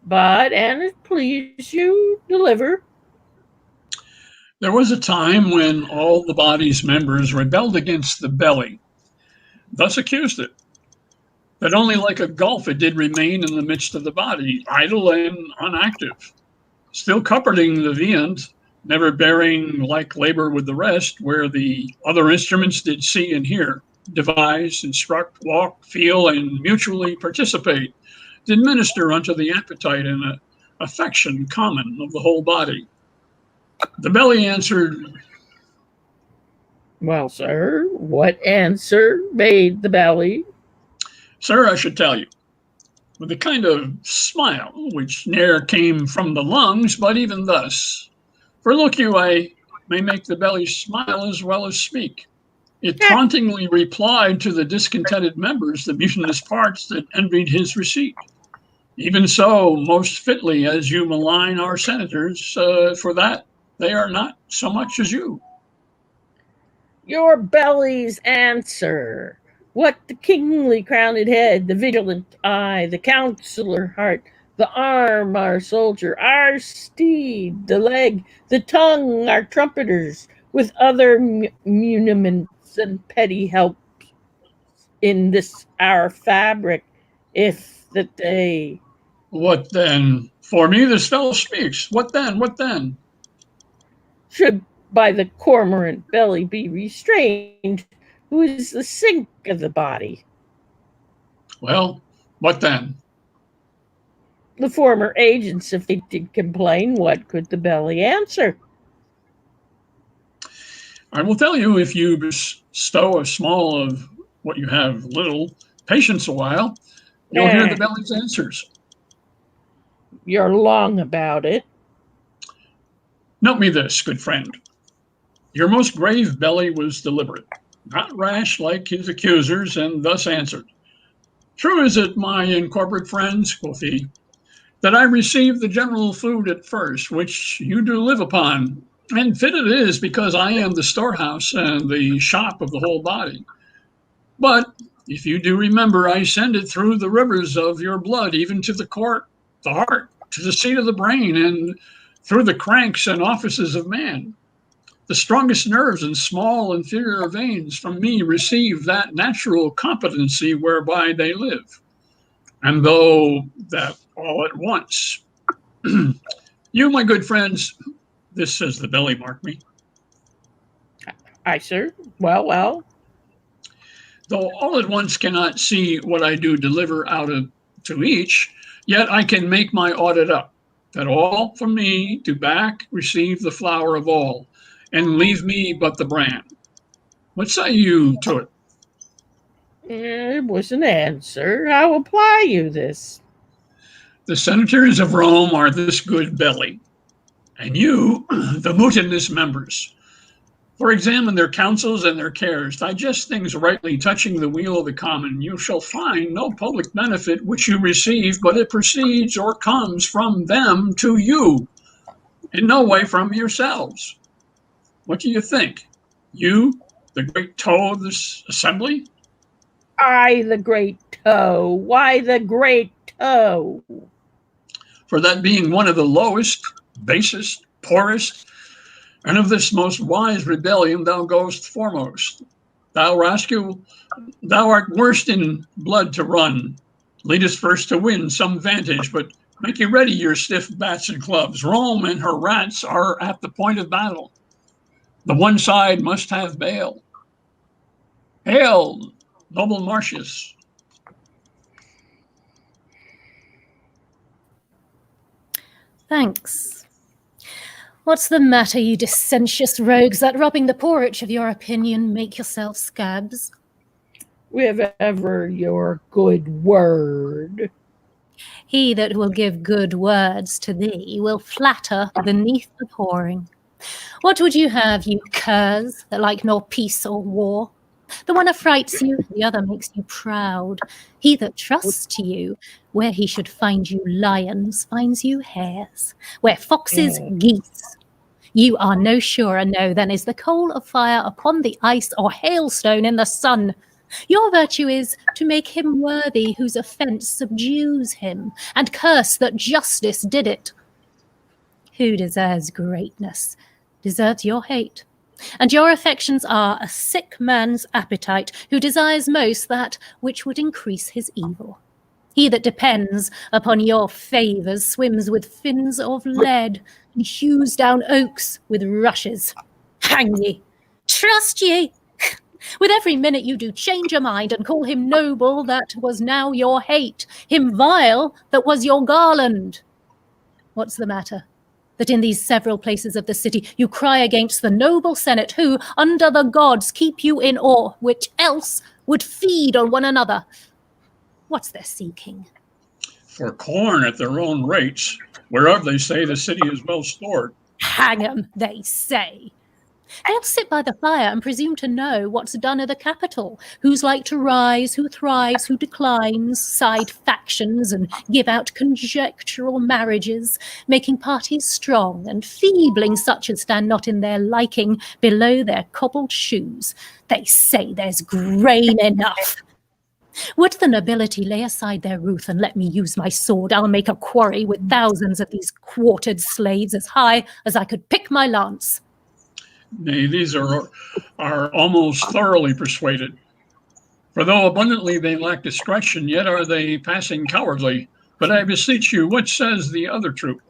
but, an it please you, deliver. There was a time when all the body's members rebelled against the belly, thus accused it, that only like a gulf it did remain in the midst of the body, idle and unactive, still comforting the viand, never bearing like labor with the rest, where the other instruments did see and hear. devise, instruct, walk, feel, and mutually participate, to administer unto the appetite and affection common of the whole body. The belly answered, Well, sir, what answer made the belly? Sir, I should tell you, with a kind of smile which ne'er came from the lungs, but even thus. For look you, I may make the belly smile as well as speak. It tauntingly replied to the discontented members, the mutinous parts that envied his receipt. Even so, most fitly as you malign our senators, for that they are not so much as you. Your belly's answer. What the kingly crowned head, the vigilant eye, the counselor heart, the arm our soldier, our steed, the leg, the tongue our trumpeters, with other muniments and petty helps in this our fabric, if that they... What then? For me this fellow speaks. What then? What then? Should by the cormorant belly be restrained, who is the sink of the body. Well, what then? The former agents, if they did complain, what could the belly answer? I will tell you, if you bestow a small of what you have little, patience a while, you'll hear the belly's answers. You're long about it. Note me this, good friend. Your most grave belly was deliberate, not rash like his accusers, and thus answered. True is it, my incorporate friends, quoth he, that I received the general food at first, which you do live upon, and fit it is, because I am the storehouse and the shop of the whole body. But if you do remember, I send it through the rivers of your blood, even to the court, the heart, to the seat of the brain, and through the cranks and offices of man. The strongest nerves and small inferior veins from me receive that natural competency whereby they live. And though that all at once, you, my good friends, this says the belly, mark me. Aye, sir. Well. Though all at once cannot see what I do deliver out of to each, yet I can make my audit up, that all from me do back receive the flower of all, and leave me but the bran. What say you to it? It was an answer. I'll apply you this. The senators of Rome are this good belly, and you, the mutinous members. For examine their counsels and their cares, digest things rightly touching the weal of the common. You shall find no public benefit which you receive, but it proceeds or comes from them to you, in no way from yourselves. What do you think? You, the great toe of this assembly? I, the great toe. Why the great toe? For that being one of the lowest, basest, poorest, and of this most wise rebellion thou goest foremost. Thou rascal, thou art worst in blood to run. Leadest first to win some vantage, but make you ready your stiff bats and clubs. Rome and her rats are at the point of battle. The one side must have bail. Hail, noble Marcius. Thanks. What's the matter, you dissentious rogues, that robbing the poor rich of your opinion make yourselves scabs? We have ever your good word. He that will give good words to thee will flatter beneath the pouring. What would you have, you curs, that like nor peace or war? The one affrights you, the other makes you proud. He that trusts to you, where he should find you lions, finds you hares. Where foxes, geese. You are no surer, no, than is the coal of fire upon the ice or hailstone in the sun. Your virtue is to make him worthy whose offence subdues him, and curse that justice did it. Who deserves greatness deserves your hate. And your affections are a sick man's appetite, who desires most that which would increase his evil. He that depends upon your favours swims with fins of lead, and hews down oaks with rushes. Hang ye! Trust ye! With every minute you do change your mind and call him noble that was now your hate, him vile that was your garland. What's the matter? That in these several places of the city you cry against the noble senate who, under the gods, keep you in awe, which else would feed on one another. What's their seeking? For corn at their own rates, whereof they say the city is well stored. Hang 'em, they say. They'll sit by the fire and presume to know what's done at the capital, who's like to rise, who thrives, who declines, side factions, and give out conjectural marriages, making parties strong and feebling such as stand not in their liking below their cobbled shoes. They say there's grain enough. Would the nobility lay aside their ruth and let me use my sword, I'll make a quarry with thousands of these quartered slaves as high as I could pick my lance. Nay, these are almost thoroughly persuaded. For though abundantly they lack discretion, yet are they passing cowardly. But I beseech you, what says the other troop?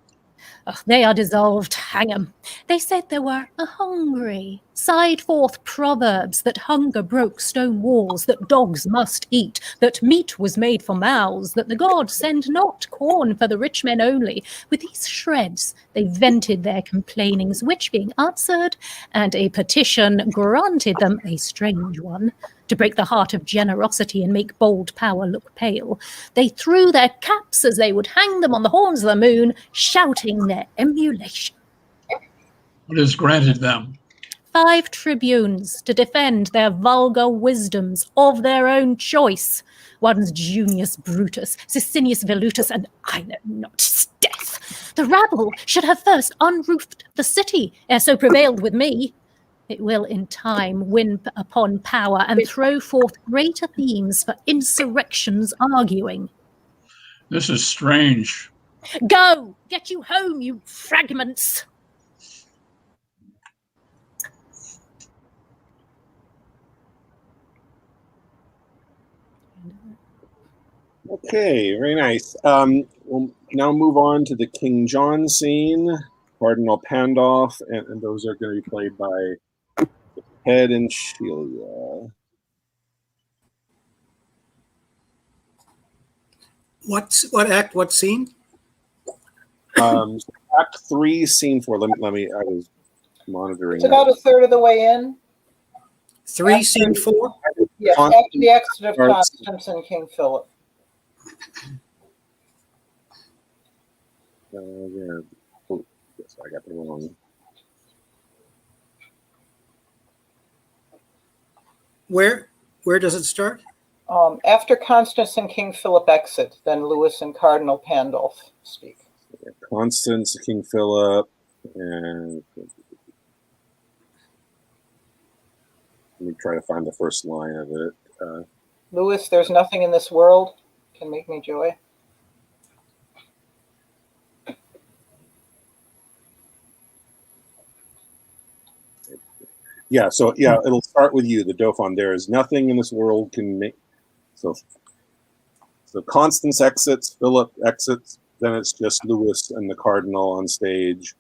They are dissolved, hang 'em. They said they were hungry, sighed forth proverbs that hunger broke stone walls, that dogs must eat, that meat was made for mouths, that the gods send not corn for the rich men only. With these shreds they vented their complainings, which being answered, and a petition granted them, a strange one, to break the heart of generosity and make bold power look pale, they threw their caps as they would hang them on the horns of the moon, shouting their emulation. What is granted them? 5 tribunes to defend their vulgar wisdoms of their own choice. One's Junius Brutus, Sicinius Velutus, and I know not death. The rabble should have first unroofed the city, ere so prevailed with me. It will in time win upon power and throw forth greater themes for insurrections arguing. This is strange. Go, get you home, you fragments. Okay, very nice. We'll now move on to the King John scene, Cardinal Pandulph, and those are going to be played by Head and Sheila. What act? What scene? Act 3, Scene 4. Let me. I was monitoring. It's about a third of the way in. 3, Scene 4. Yes, after the exit of Constance and King Philip. Yeah. Oh, yes, I got the wrong. Where does it start? After Constance and King Philip exit, then Lewis and Cardinal Pandulph speak. Constance, King Philip, and let me try to find the first line of it. Lewis, there's nothing in this world can make me joy. Yeah, so yeah, it'll start with you, the Dauphin. There is nothing in this world can make. So Constance exits, Philip exits, then it's just Lewis and the Cardinal on stage.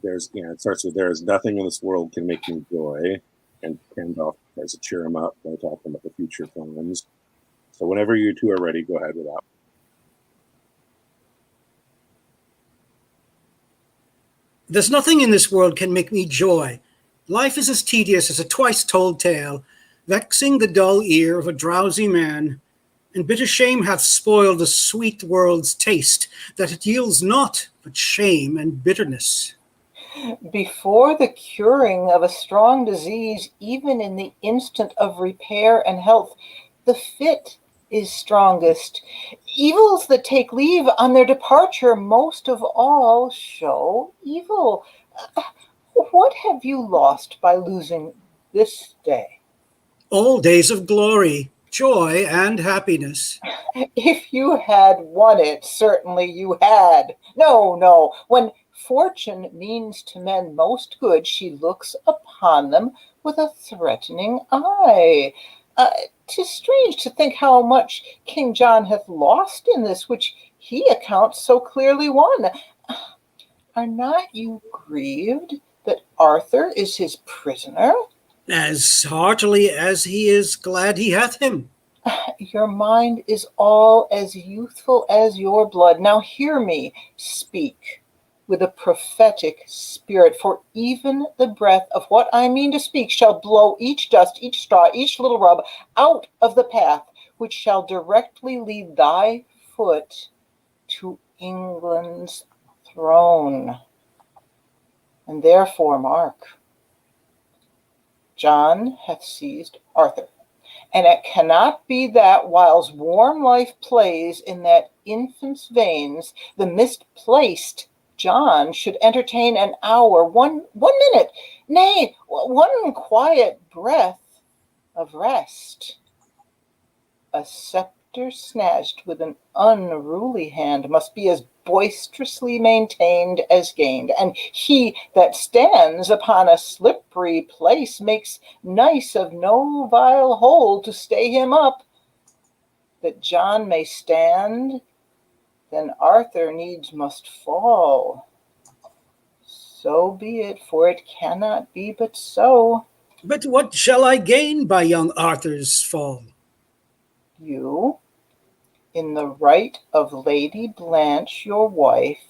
It starts with there is nothing in this world can make me joy, and Pandulph tries to cheer him up by talking about the future plans. So whenever you two are ready, go ahead with that. There's nothing in this world can make me joy. Life is as tedious as a twice-told tale, vexing the dull ear of a drowsy man, and bitter shame hath spoiled the sweet world's taste, that it yields naught but shame and bitterness. Before the curing of a strong disease, even in the instant of repair and health, the fit is strongest. Evils that take leave on their departure most of all show evil. What have you lost by losing this day? All days of glory, joy, and happiness. If you had won it, certainly you had. No. When fortune means to men most good, she looks upon them with a threatening eye. 'Tis strange to think how much King John hath lost in this, which he accounts so clearly won. Are not you grieved that Arthur is his prisoner? As heartily as he is glad he hath him. Your mind is all as youthful as your blood. Now hear me speak with a prophetic spirit, for even the breath of what I mean to speak shall blow each dust, each straw, each little rub out of the path, which shall directly lead thy foot to England's throne. And therefore, mark, John hath seized Arthur, and it cannot be that whiles warm life plays in that infant's veins, the misplaced John should entertain an hour, one minute, nay, one quiet breath of rest. A scepter snatched with an unruly hand must be as boisterously maintained as gained, and he that stands upon a slippery place makes nice of no vile hold to stay him up. That John may stand, then Arthur needs must fall. So be it, for it cannot be but so. But what shall I gain by young Arthur's fall? You, in the right of Lady Blanche, your wife,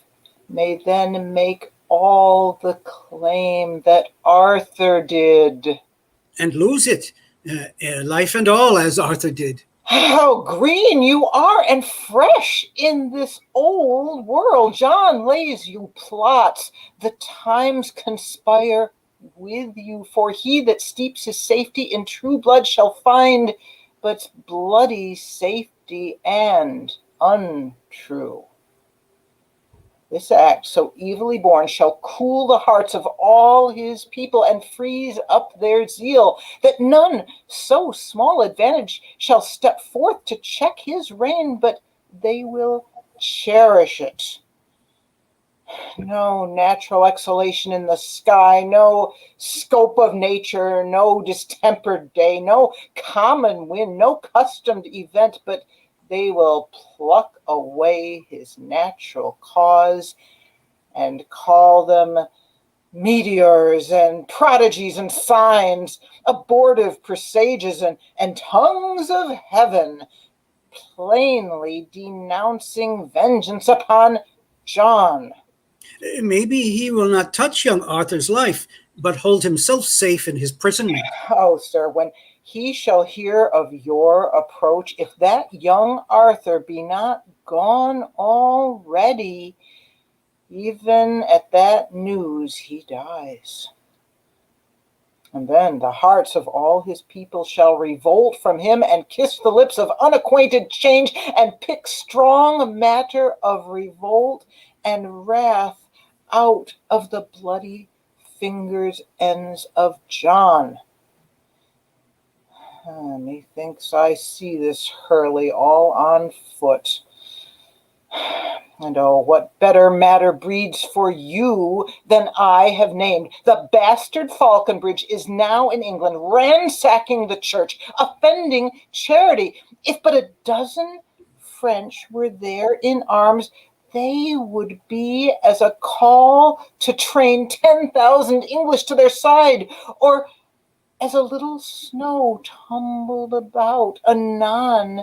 may then make all the claim that Arthur did. And lose it, life and all, as Arthur did. How green you are and fresh in this old world. John lays you plots. The times conspire with you, for he that steeps his safety in true blood shall find but bloody safety and untrue. This act, so evilly born, shall cool the hearts of all his people and freeze up their zeal, that none so small advantage shall step forth to check his reign, but they will cherish it. No natural exhalation in the sky, no scope of nature, no distempered day, no common wind, no customed event, but they will pluck away his natural cause and call them meteors and prodigies and signs, abortive presages and tongues of heaven, plainly denouncing vengeance upon John. Maybe he will not touch young Arthur's life, but hold himself safe in his imprisonment. Oh, sir, when he shall hear of your approach, if that young Arthur be not gone already, even at that news he dies. And then the hearts of all his people shall revolt from him and kiss the lips of unacquainted change and pick strong matter of revolt and wrath out of the bloody fingers ends of John. Methinks I see this Hurley all on foot. And oh, what better matter breeds for you than I have named? The bastard Falconbridge is now in England, ransacking the church, offending charity. If but a dozen French were there in arms, they would be as a call to train 10,000 English to their side, or as a little snow tumbled about anon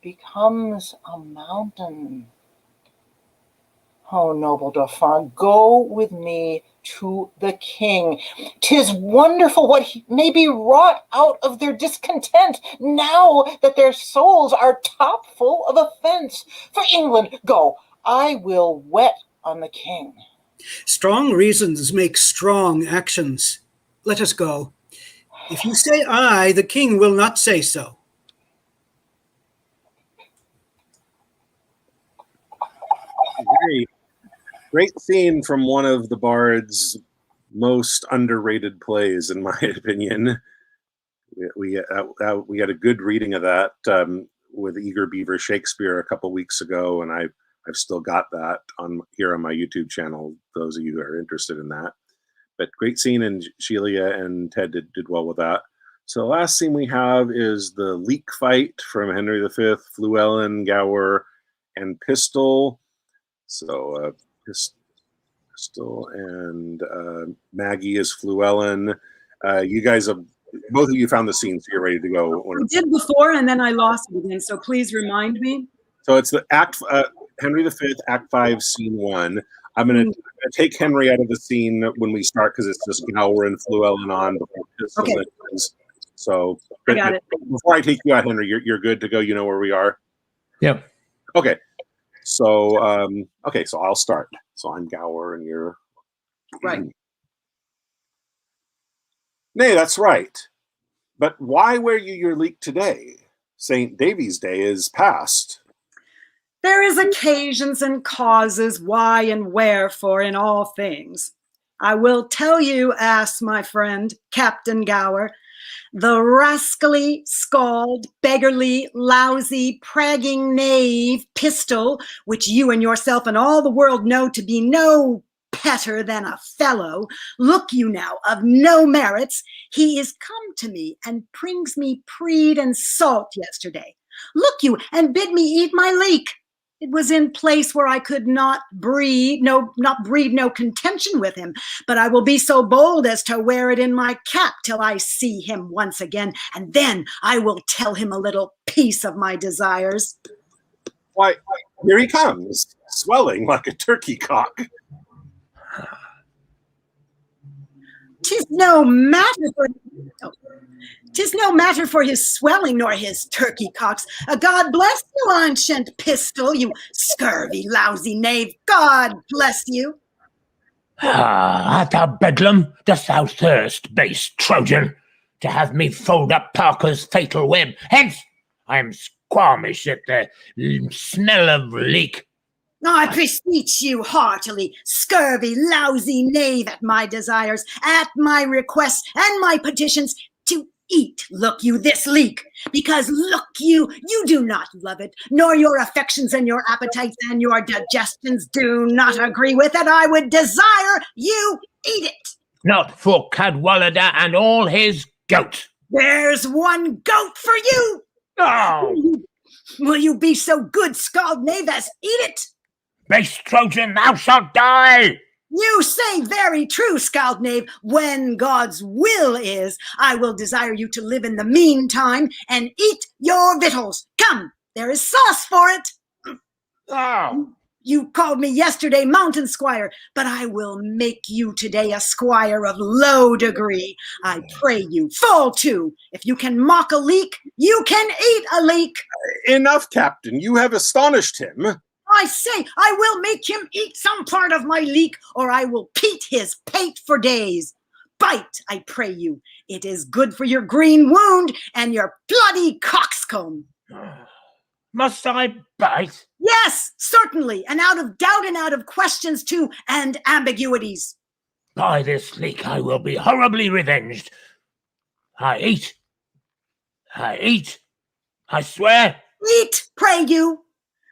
becomes a mountain. Oh, noble Dauphin, go with me to the king. 'Tis wonderful what may be wrought out of their discontent, now that their souls are topful of offense. For England, go, I will wet on the king. Strong reasons make strong actions. Let us go. If you say aye, the king will not say so. Great scene from one of the Bard's most underrated plays, in my opinion. We had a good reading of that with Eager Beaver Shakespeare a couple weeks ago, and I've still got that here on my YouTube channel. Those of you who are interested in that. But great scene, and Sheila and Ted did well with that. So the last scene we have is the leek fight from Henry V, Fluellen, Gower, and Pistol. So Crystal and Maggie is Fluellen. You guys have, both of you found the scene, so you're ready to go. I did before, and then I lost it again, so please remind me. So it's the Act Henry V, Act 5, Scene 1. I'm going to take Henry out of the scene when we start because it's just Gower and Fluellen on before Pistol. Okay. So I got it. Before I take you out, Henry, you're good to go. You know where we are. Yeah. Okay. So so I'll start. So I'm Gower and you're Right. Nay, that's right. But why wear you your leek today? St. Davy's Day is past. There is occasions and causes why and wherefore in all things. I will tell you, ass my friend, Captain Gower, the rascally, scald, beggarly, lousy, pragging knave Pistol, which you and yourself and all the world know to be no better than a fellow, look you now, of no merits, he is come to me and brings me preed and salt yesterday. Look you, and bid me eat my leek. It was in place where I could not breed no contention with him, but I will be so bold as to wear it in my cap till I see him once again, and then I will tell him a little piece of my desires. Why, here he comes, swelling like a turkey cock. 'Tis no matter for his swelling nor his turkey cocks. God bless you, ancient Pistol, you scurvy, lousy knave. God bless you. Art thou bedlam? Dost thou thirst, base Trojan, to have me fold up Parker's fatal web? Hence, I am squamish at the smell of leek. I beseech you heartily, scurvy, lousy knave, at my desires, at my requests, and my petitions, to eat, look you, this leek, because, look you, you do not love it, nor your affections and your appetites and your digestions do not agree with it. I would desire you eat it. Not for Cadwallader and all his goat. There's one goat for you. Oh! Will you be so good, scald knave, as eat it? Base Trojan, thou shalt die! You say very true, scald knave. When God's will is, I will desire you to live in the meantime and eat your victuals. Come, there is sauce for it. Oh! You called me yesterday mountain squire, but I will make you today a squire of low degree. I pray you, fall to. If you can mock a leek, you can eat a leek. Enough, Captain. You have astonished him. I say, I will make him eat some part of my leek, or I will peat his pate for days. Bite, I pray you. It is good for your green wound and your bloody coxcomb. Must I bite? Yes, certainly, and out of doubt and out of questions too, and ambiguities. By this leek I will be horribly revenged. I eat. I swear. Eat, pray you.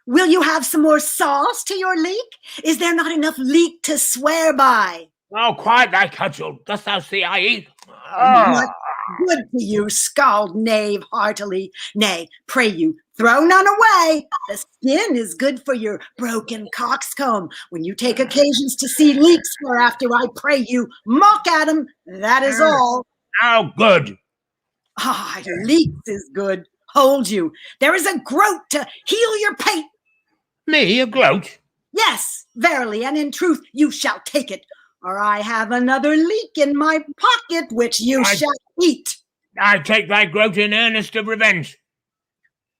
Will you have some more sauce to your leek? Is there not enough leek to swear by? Oh, quiet thy cudgel. Dost thou see I eat? What good to you, scald knave, heartily. Nay, pray you, throw none away. The skin is good for your broken coxcomb. When you take occasions to see leeks whereafter, I pray you, mock at 'em. That is all. How good? Leeks is good. Hold you. There is a groat to heal your pate. Me, a gloat? Yes, verily, and in truth you shall take it, or I have another leek in my pocket which you shall eat. I take thy groat in earnest of revenge.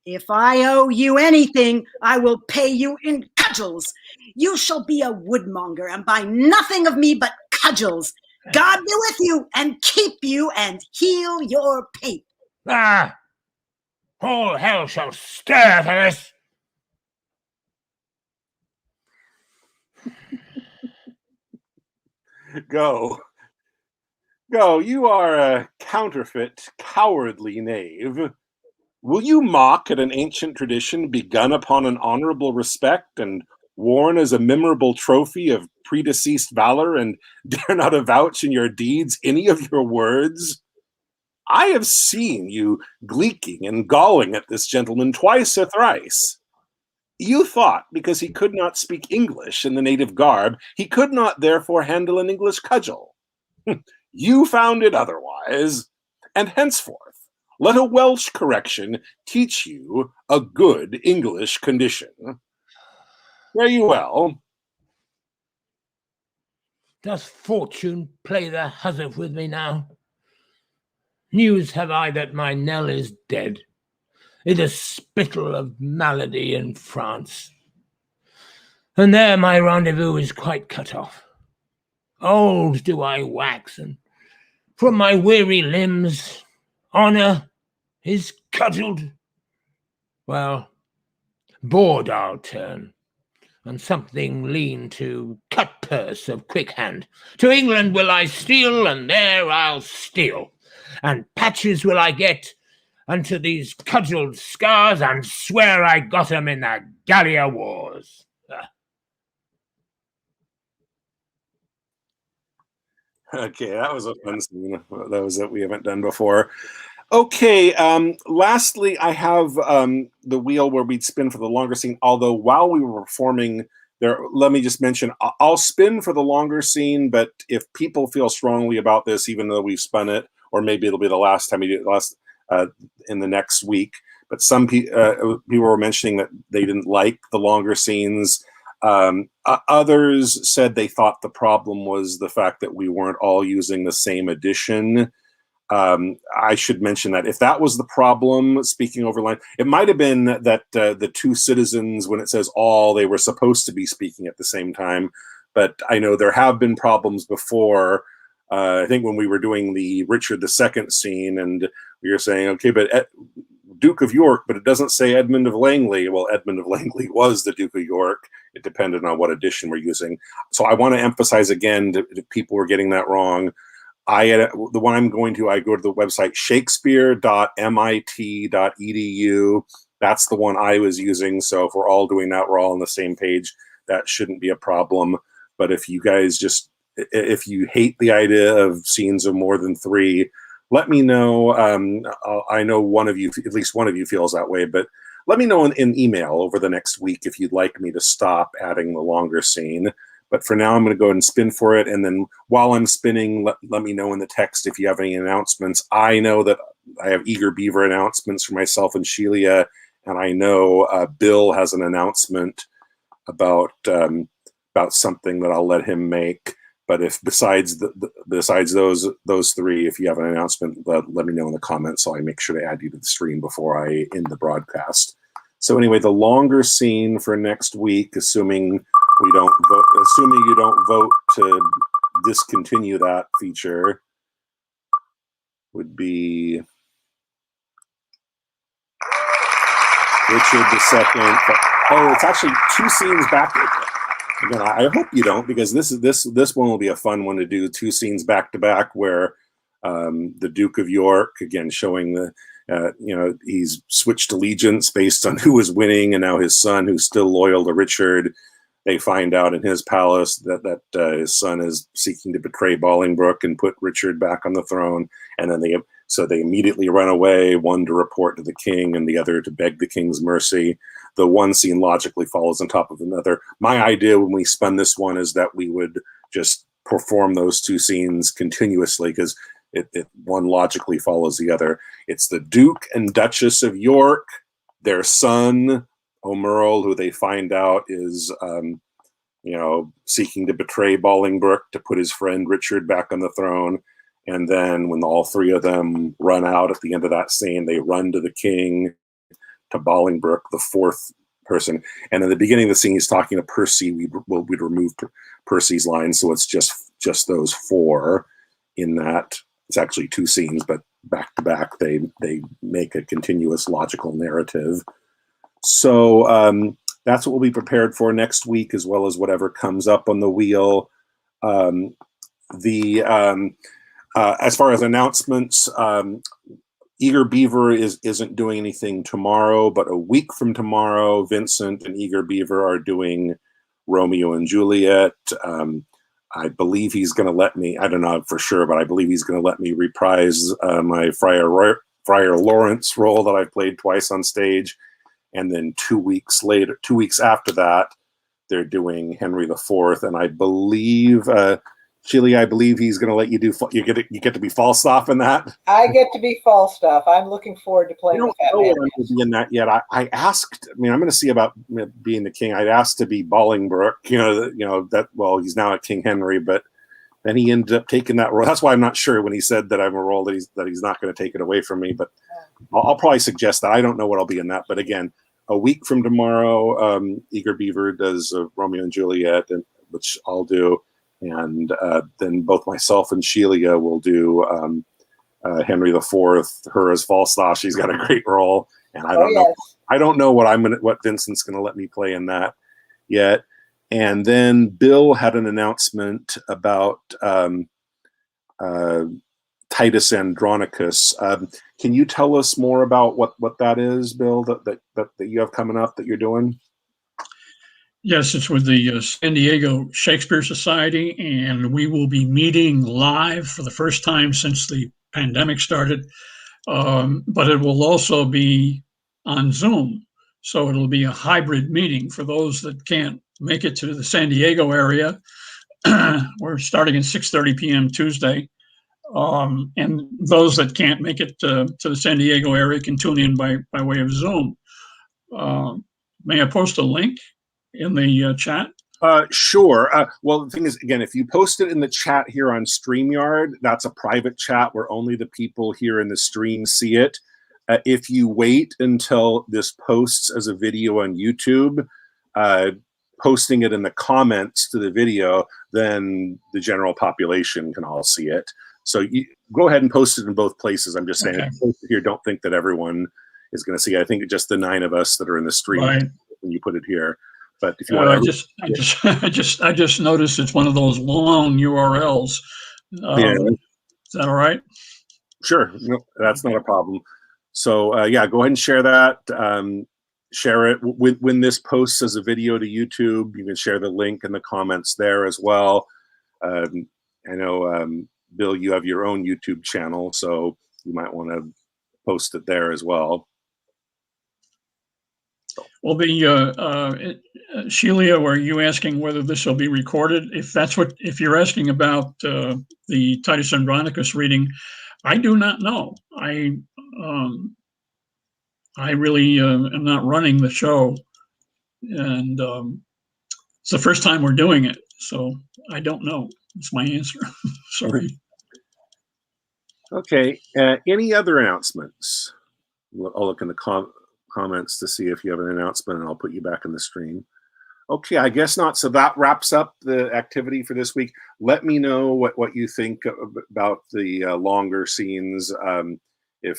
If I owe you anything, I will pay you in cudgels. You shall be a woodmonger and buy nothing of me but cudgels. God be with you and keep you and heal your pate. All hell shall stir for this. Go, you are a counterfeit, cowardly knave. Will you mock at an ancient tradition begun upon an honorable respect and worn as a memorable trophy of predeceased valor, and dare not avouch in your deeds any of your words? I have seen you gleeking and galling at this gentleman twice or thrice. You thought, because he could not speak English in the native garb, he could not therefore handle an English cudgel. You found it otherwise, and henceforth let a Welsh correction teach you a good English condition. Fare you well. Does fortune play the huzzard with me now? News have I that my Nell is dead, in a spittle of malady in France. And there my rendezvous is quite cut off. Old do I wax, and from my weary limbs honour is cudgelled. Well, bored I'll turn, and something lean to cut purse of quick hand. To England will I steal, and there I'll steal, and patches will I get unto these cudgelled scars, and swear I got 'em in the Gallia wars. Okay, that was a fun scene. That was that we haven't done before. Okay, lastly, I have the wheel where we'd spin for the longer scene, although while we were performing there, let me just mention, I'll spin for the longer scene, but if people feel strongly about this, even though we've spun it, or maybe it'll be the last time we do it in the next week, but some people were mentioning that they didn't like the longer scenes. Others said they thought the problem was the fact that we weren't all using the same edition. I should mention that if that was the problem, speaking over line, it might have been that the two citizens, when it says all, they were supposed to be speaking at the same time. But I know there have been problems before. I think when we were doing the Richard II scene, and we were saying, okay, but Duke of York, but it doesn't say Edmund of Langley. Well, Edmund of Langley was the Duke of York. It depended on what edition we're using. So I want to emphasize again that if people were getting that wrong, the one I'm going to, I go to the website shakespeare.mit.edu. That's the one I was using. So if we're all doing that, we're all on the same page. That shouldn't be a problem. But if you guys if you hate the idea of scenes of more than 3, let me know. I know at least one of you feels that way, but let me know in email over the next week if you'd like me to stop adding the longer scene. But for now, I'm going to go ahead and spin for it. And then while I'm spinning, let me know in the text if you have any announcements. I know that I have Eager Beaver announcements for myself and Shelia. And I know Bill has an announcement about something that I'll let him make. But if besides those 3, if you have an announcement, let me know in the comments so I make sure to add you to the stream before I end the broadcast. So anyway, the longer scene for next week, assuming you don't vote to discontinue that feature, would be Richard II. Oh, it's actually 2 scenes back. Again, I hope you don't, because this one will be a fun one to do. 2 scenes back to back where the Duke of York, again, showing the he's switched allegiance based on who was winning, and now his son, who's still loyal to Richard, they find out in his palace that his son is seeking to betray Bolingbroke and put Richard back on the throne, and then they immediately run away, one to report to the king and the other to beg the king's mercy. The one scene logically follows on top of another. My idea when we spun this one is that we would just perform those 2 scenes continuously, because one logically follows the other. It's the Duke and Duchess of York, their son, O'Merle, who they find out is seeking to betray Bolingbroke to put his friend Richard back on the throne. And then when all 3 of them run out at the end of that scene, they run to the king, to Bolingbroke, the 4th person. And in the beginning of the scene, he's talking to Percy. We'd remove Percy's line, so it's just those 4 in that. It's actually 2 scenes, but back to back, they make a continuous logical narrative. So that's what we'll be prepared for next week, as well as whatever comes up on the wheel. As far as announcements, Eager Beaver isn't doing anything tomorrow, but a week from tomorrow, Vincent and Eager Beaver are doing Romeo and Juliet. I believe he's going to let me, I don't know for sure, but I believe he's going to let me reprise my Friar Lawrence role that I've played twice on stage. and then 2 weeks later, 2 weeks after that, they're doing Henry IV, and I believe Sheila, I believe he's going to let you do. You get to be Falstaff in that. I get to be Falstaff. I'm looking forward to I playing don't with that know man. what I'm going to be in that yet. I asked. I mean, I'm going to see about being the king. I'd asked to be Bolingbroke. That. Well, he's now at King Henry, but then he ended up taking that role. That's why I'm not sure when he said that I'm a role that he's not going to take it away from me. But I'll probably suggest that. I don't know what I'll be in that. But again, a week from tomorrow, Eager Beaver does Romeo and Juliet, which I'll do. And then both myself and Sheila will do Henry IV, her as Falstaff. She's got a great role, and I don't know what Vincent's gonna let me play in that yet. And then Bill had an announcement about Titus Andronicus. Can you tell us more about what that is, Bill? That you have coming up that you're doing? Yes, it's with the San Diego Shakespeare Society, and we will be meeting live for the first time since the pandemic started. But it will also be on Zoom. So it'll be a hybrid meeting for those that can't make it to the San Diego area. We're starting at 6:30 p.m. Tuesday. And those that can't make it to the San Diego area can tune in by way of Zoom. May I post a link in the chat? Sure. Well, the thing is, again, if you post it in the chat here on StreamYard, that's a private chat where only the people here in the stream see it. If you wait until this posts as a video on YouTube, posting it in the comments to the video, then the general population can all see it. So you go ahead and post it in both places. I'm just saying, Okay. if you post it here, don't think that everyone is going to see it. I think just the 9 of us that are in the stream Right. when you put it here. But if you want I just noticed it's one of those long URLs. Is that all right? Sure, no, that's not a problem. So yeah, go ahead and share that. Share it when this posts as a video to YouTube. You can share the link in the comments there as well. I know, Bill, you have your own YouTube channel, so you might want to post it there as well. Well, Sheila, were you asking whether this will be recorded? If you're asking about the Titus Andronicus reading, I do not know. I really am not running the show, and it's the first time we're doing it, so I don't know. That's my answer. Sorry. Okay. Any other announcements? I'll look in the comments to see if you have an announcement, and I'll put you back in the stream. Okay, I guess not. So that wraps up the activity for this week. Let me know what you think about the longer scenes. If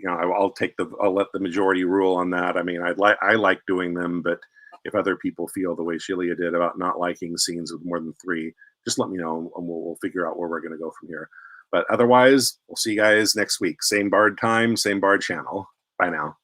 I'll let the majority rule on that. I mean, I like doing them, but if other people feel the way Sheila did about not liking scenes with more than 3, just let me know, and we'll figure out where we're going to go from here. But otherwise, we'll see you guys next week. Same Bard time, same Bard channel. Bye now.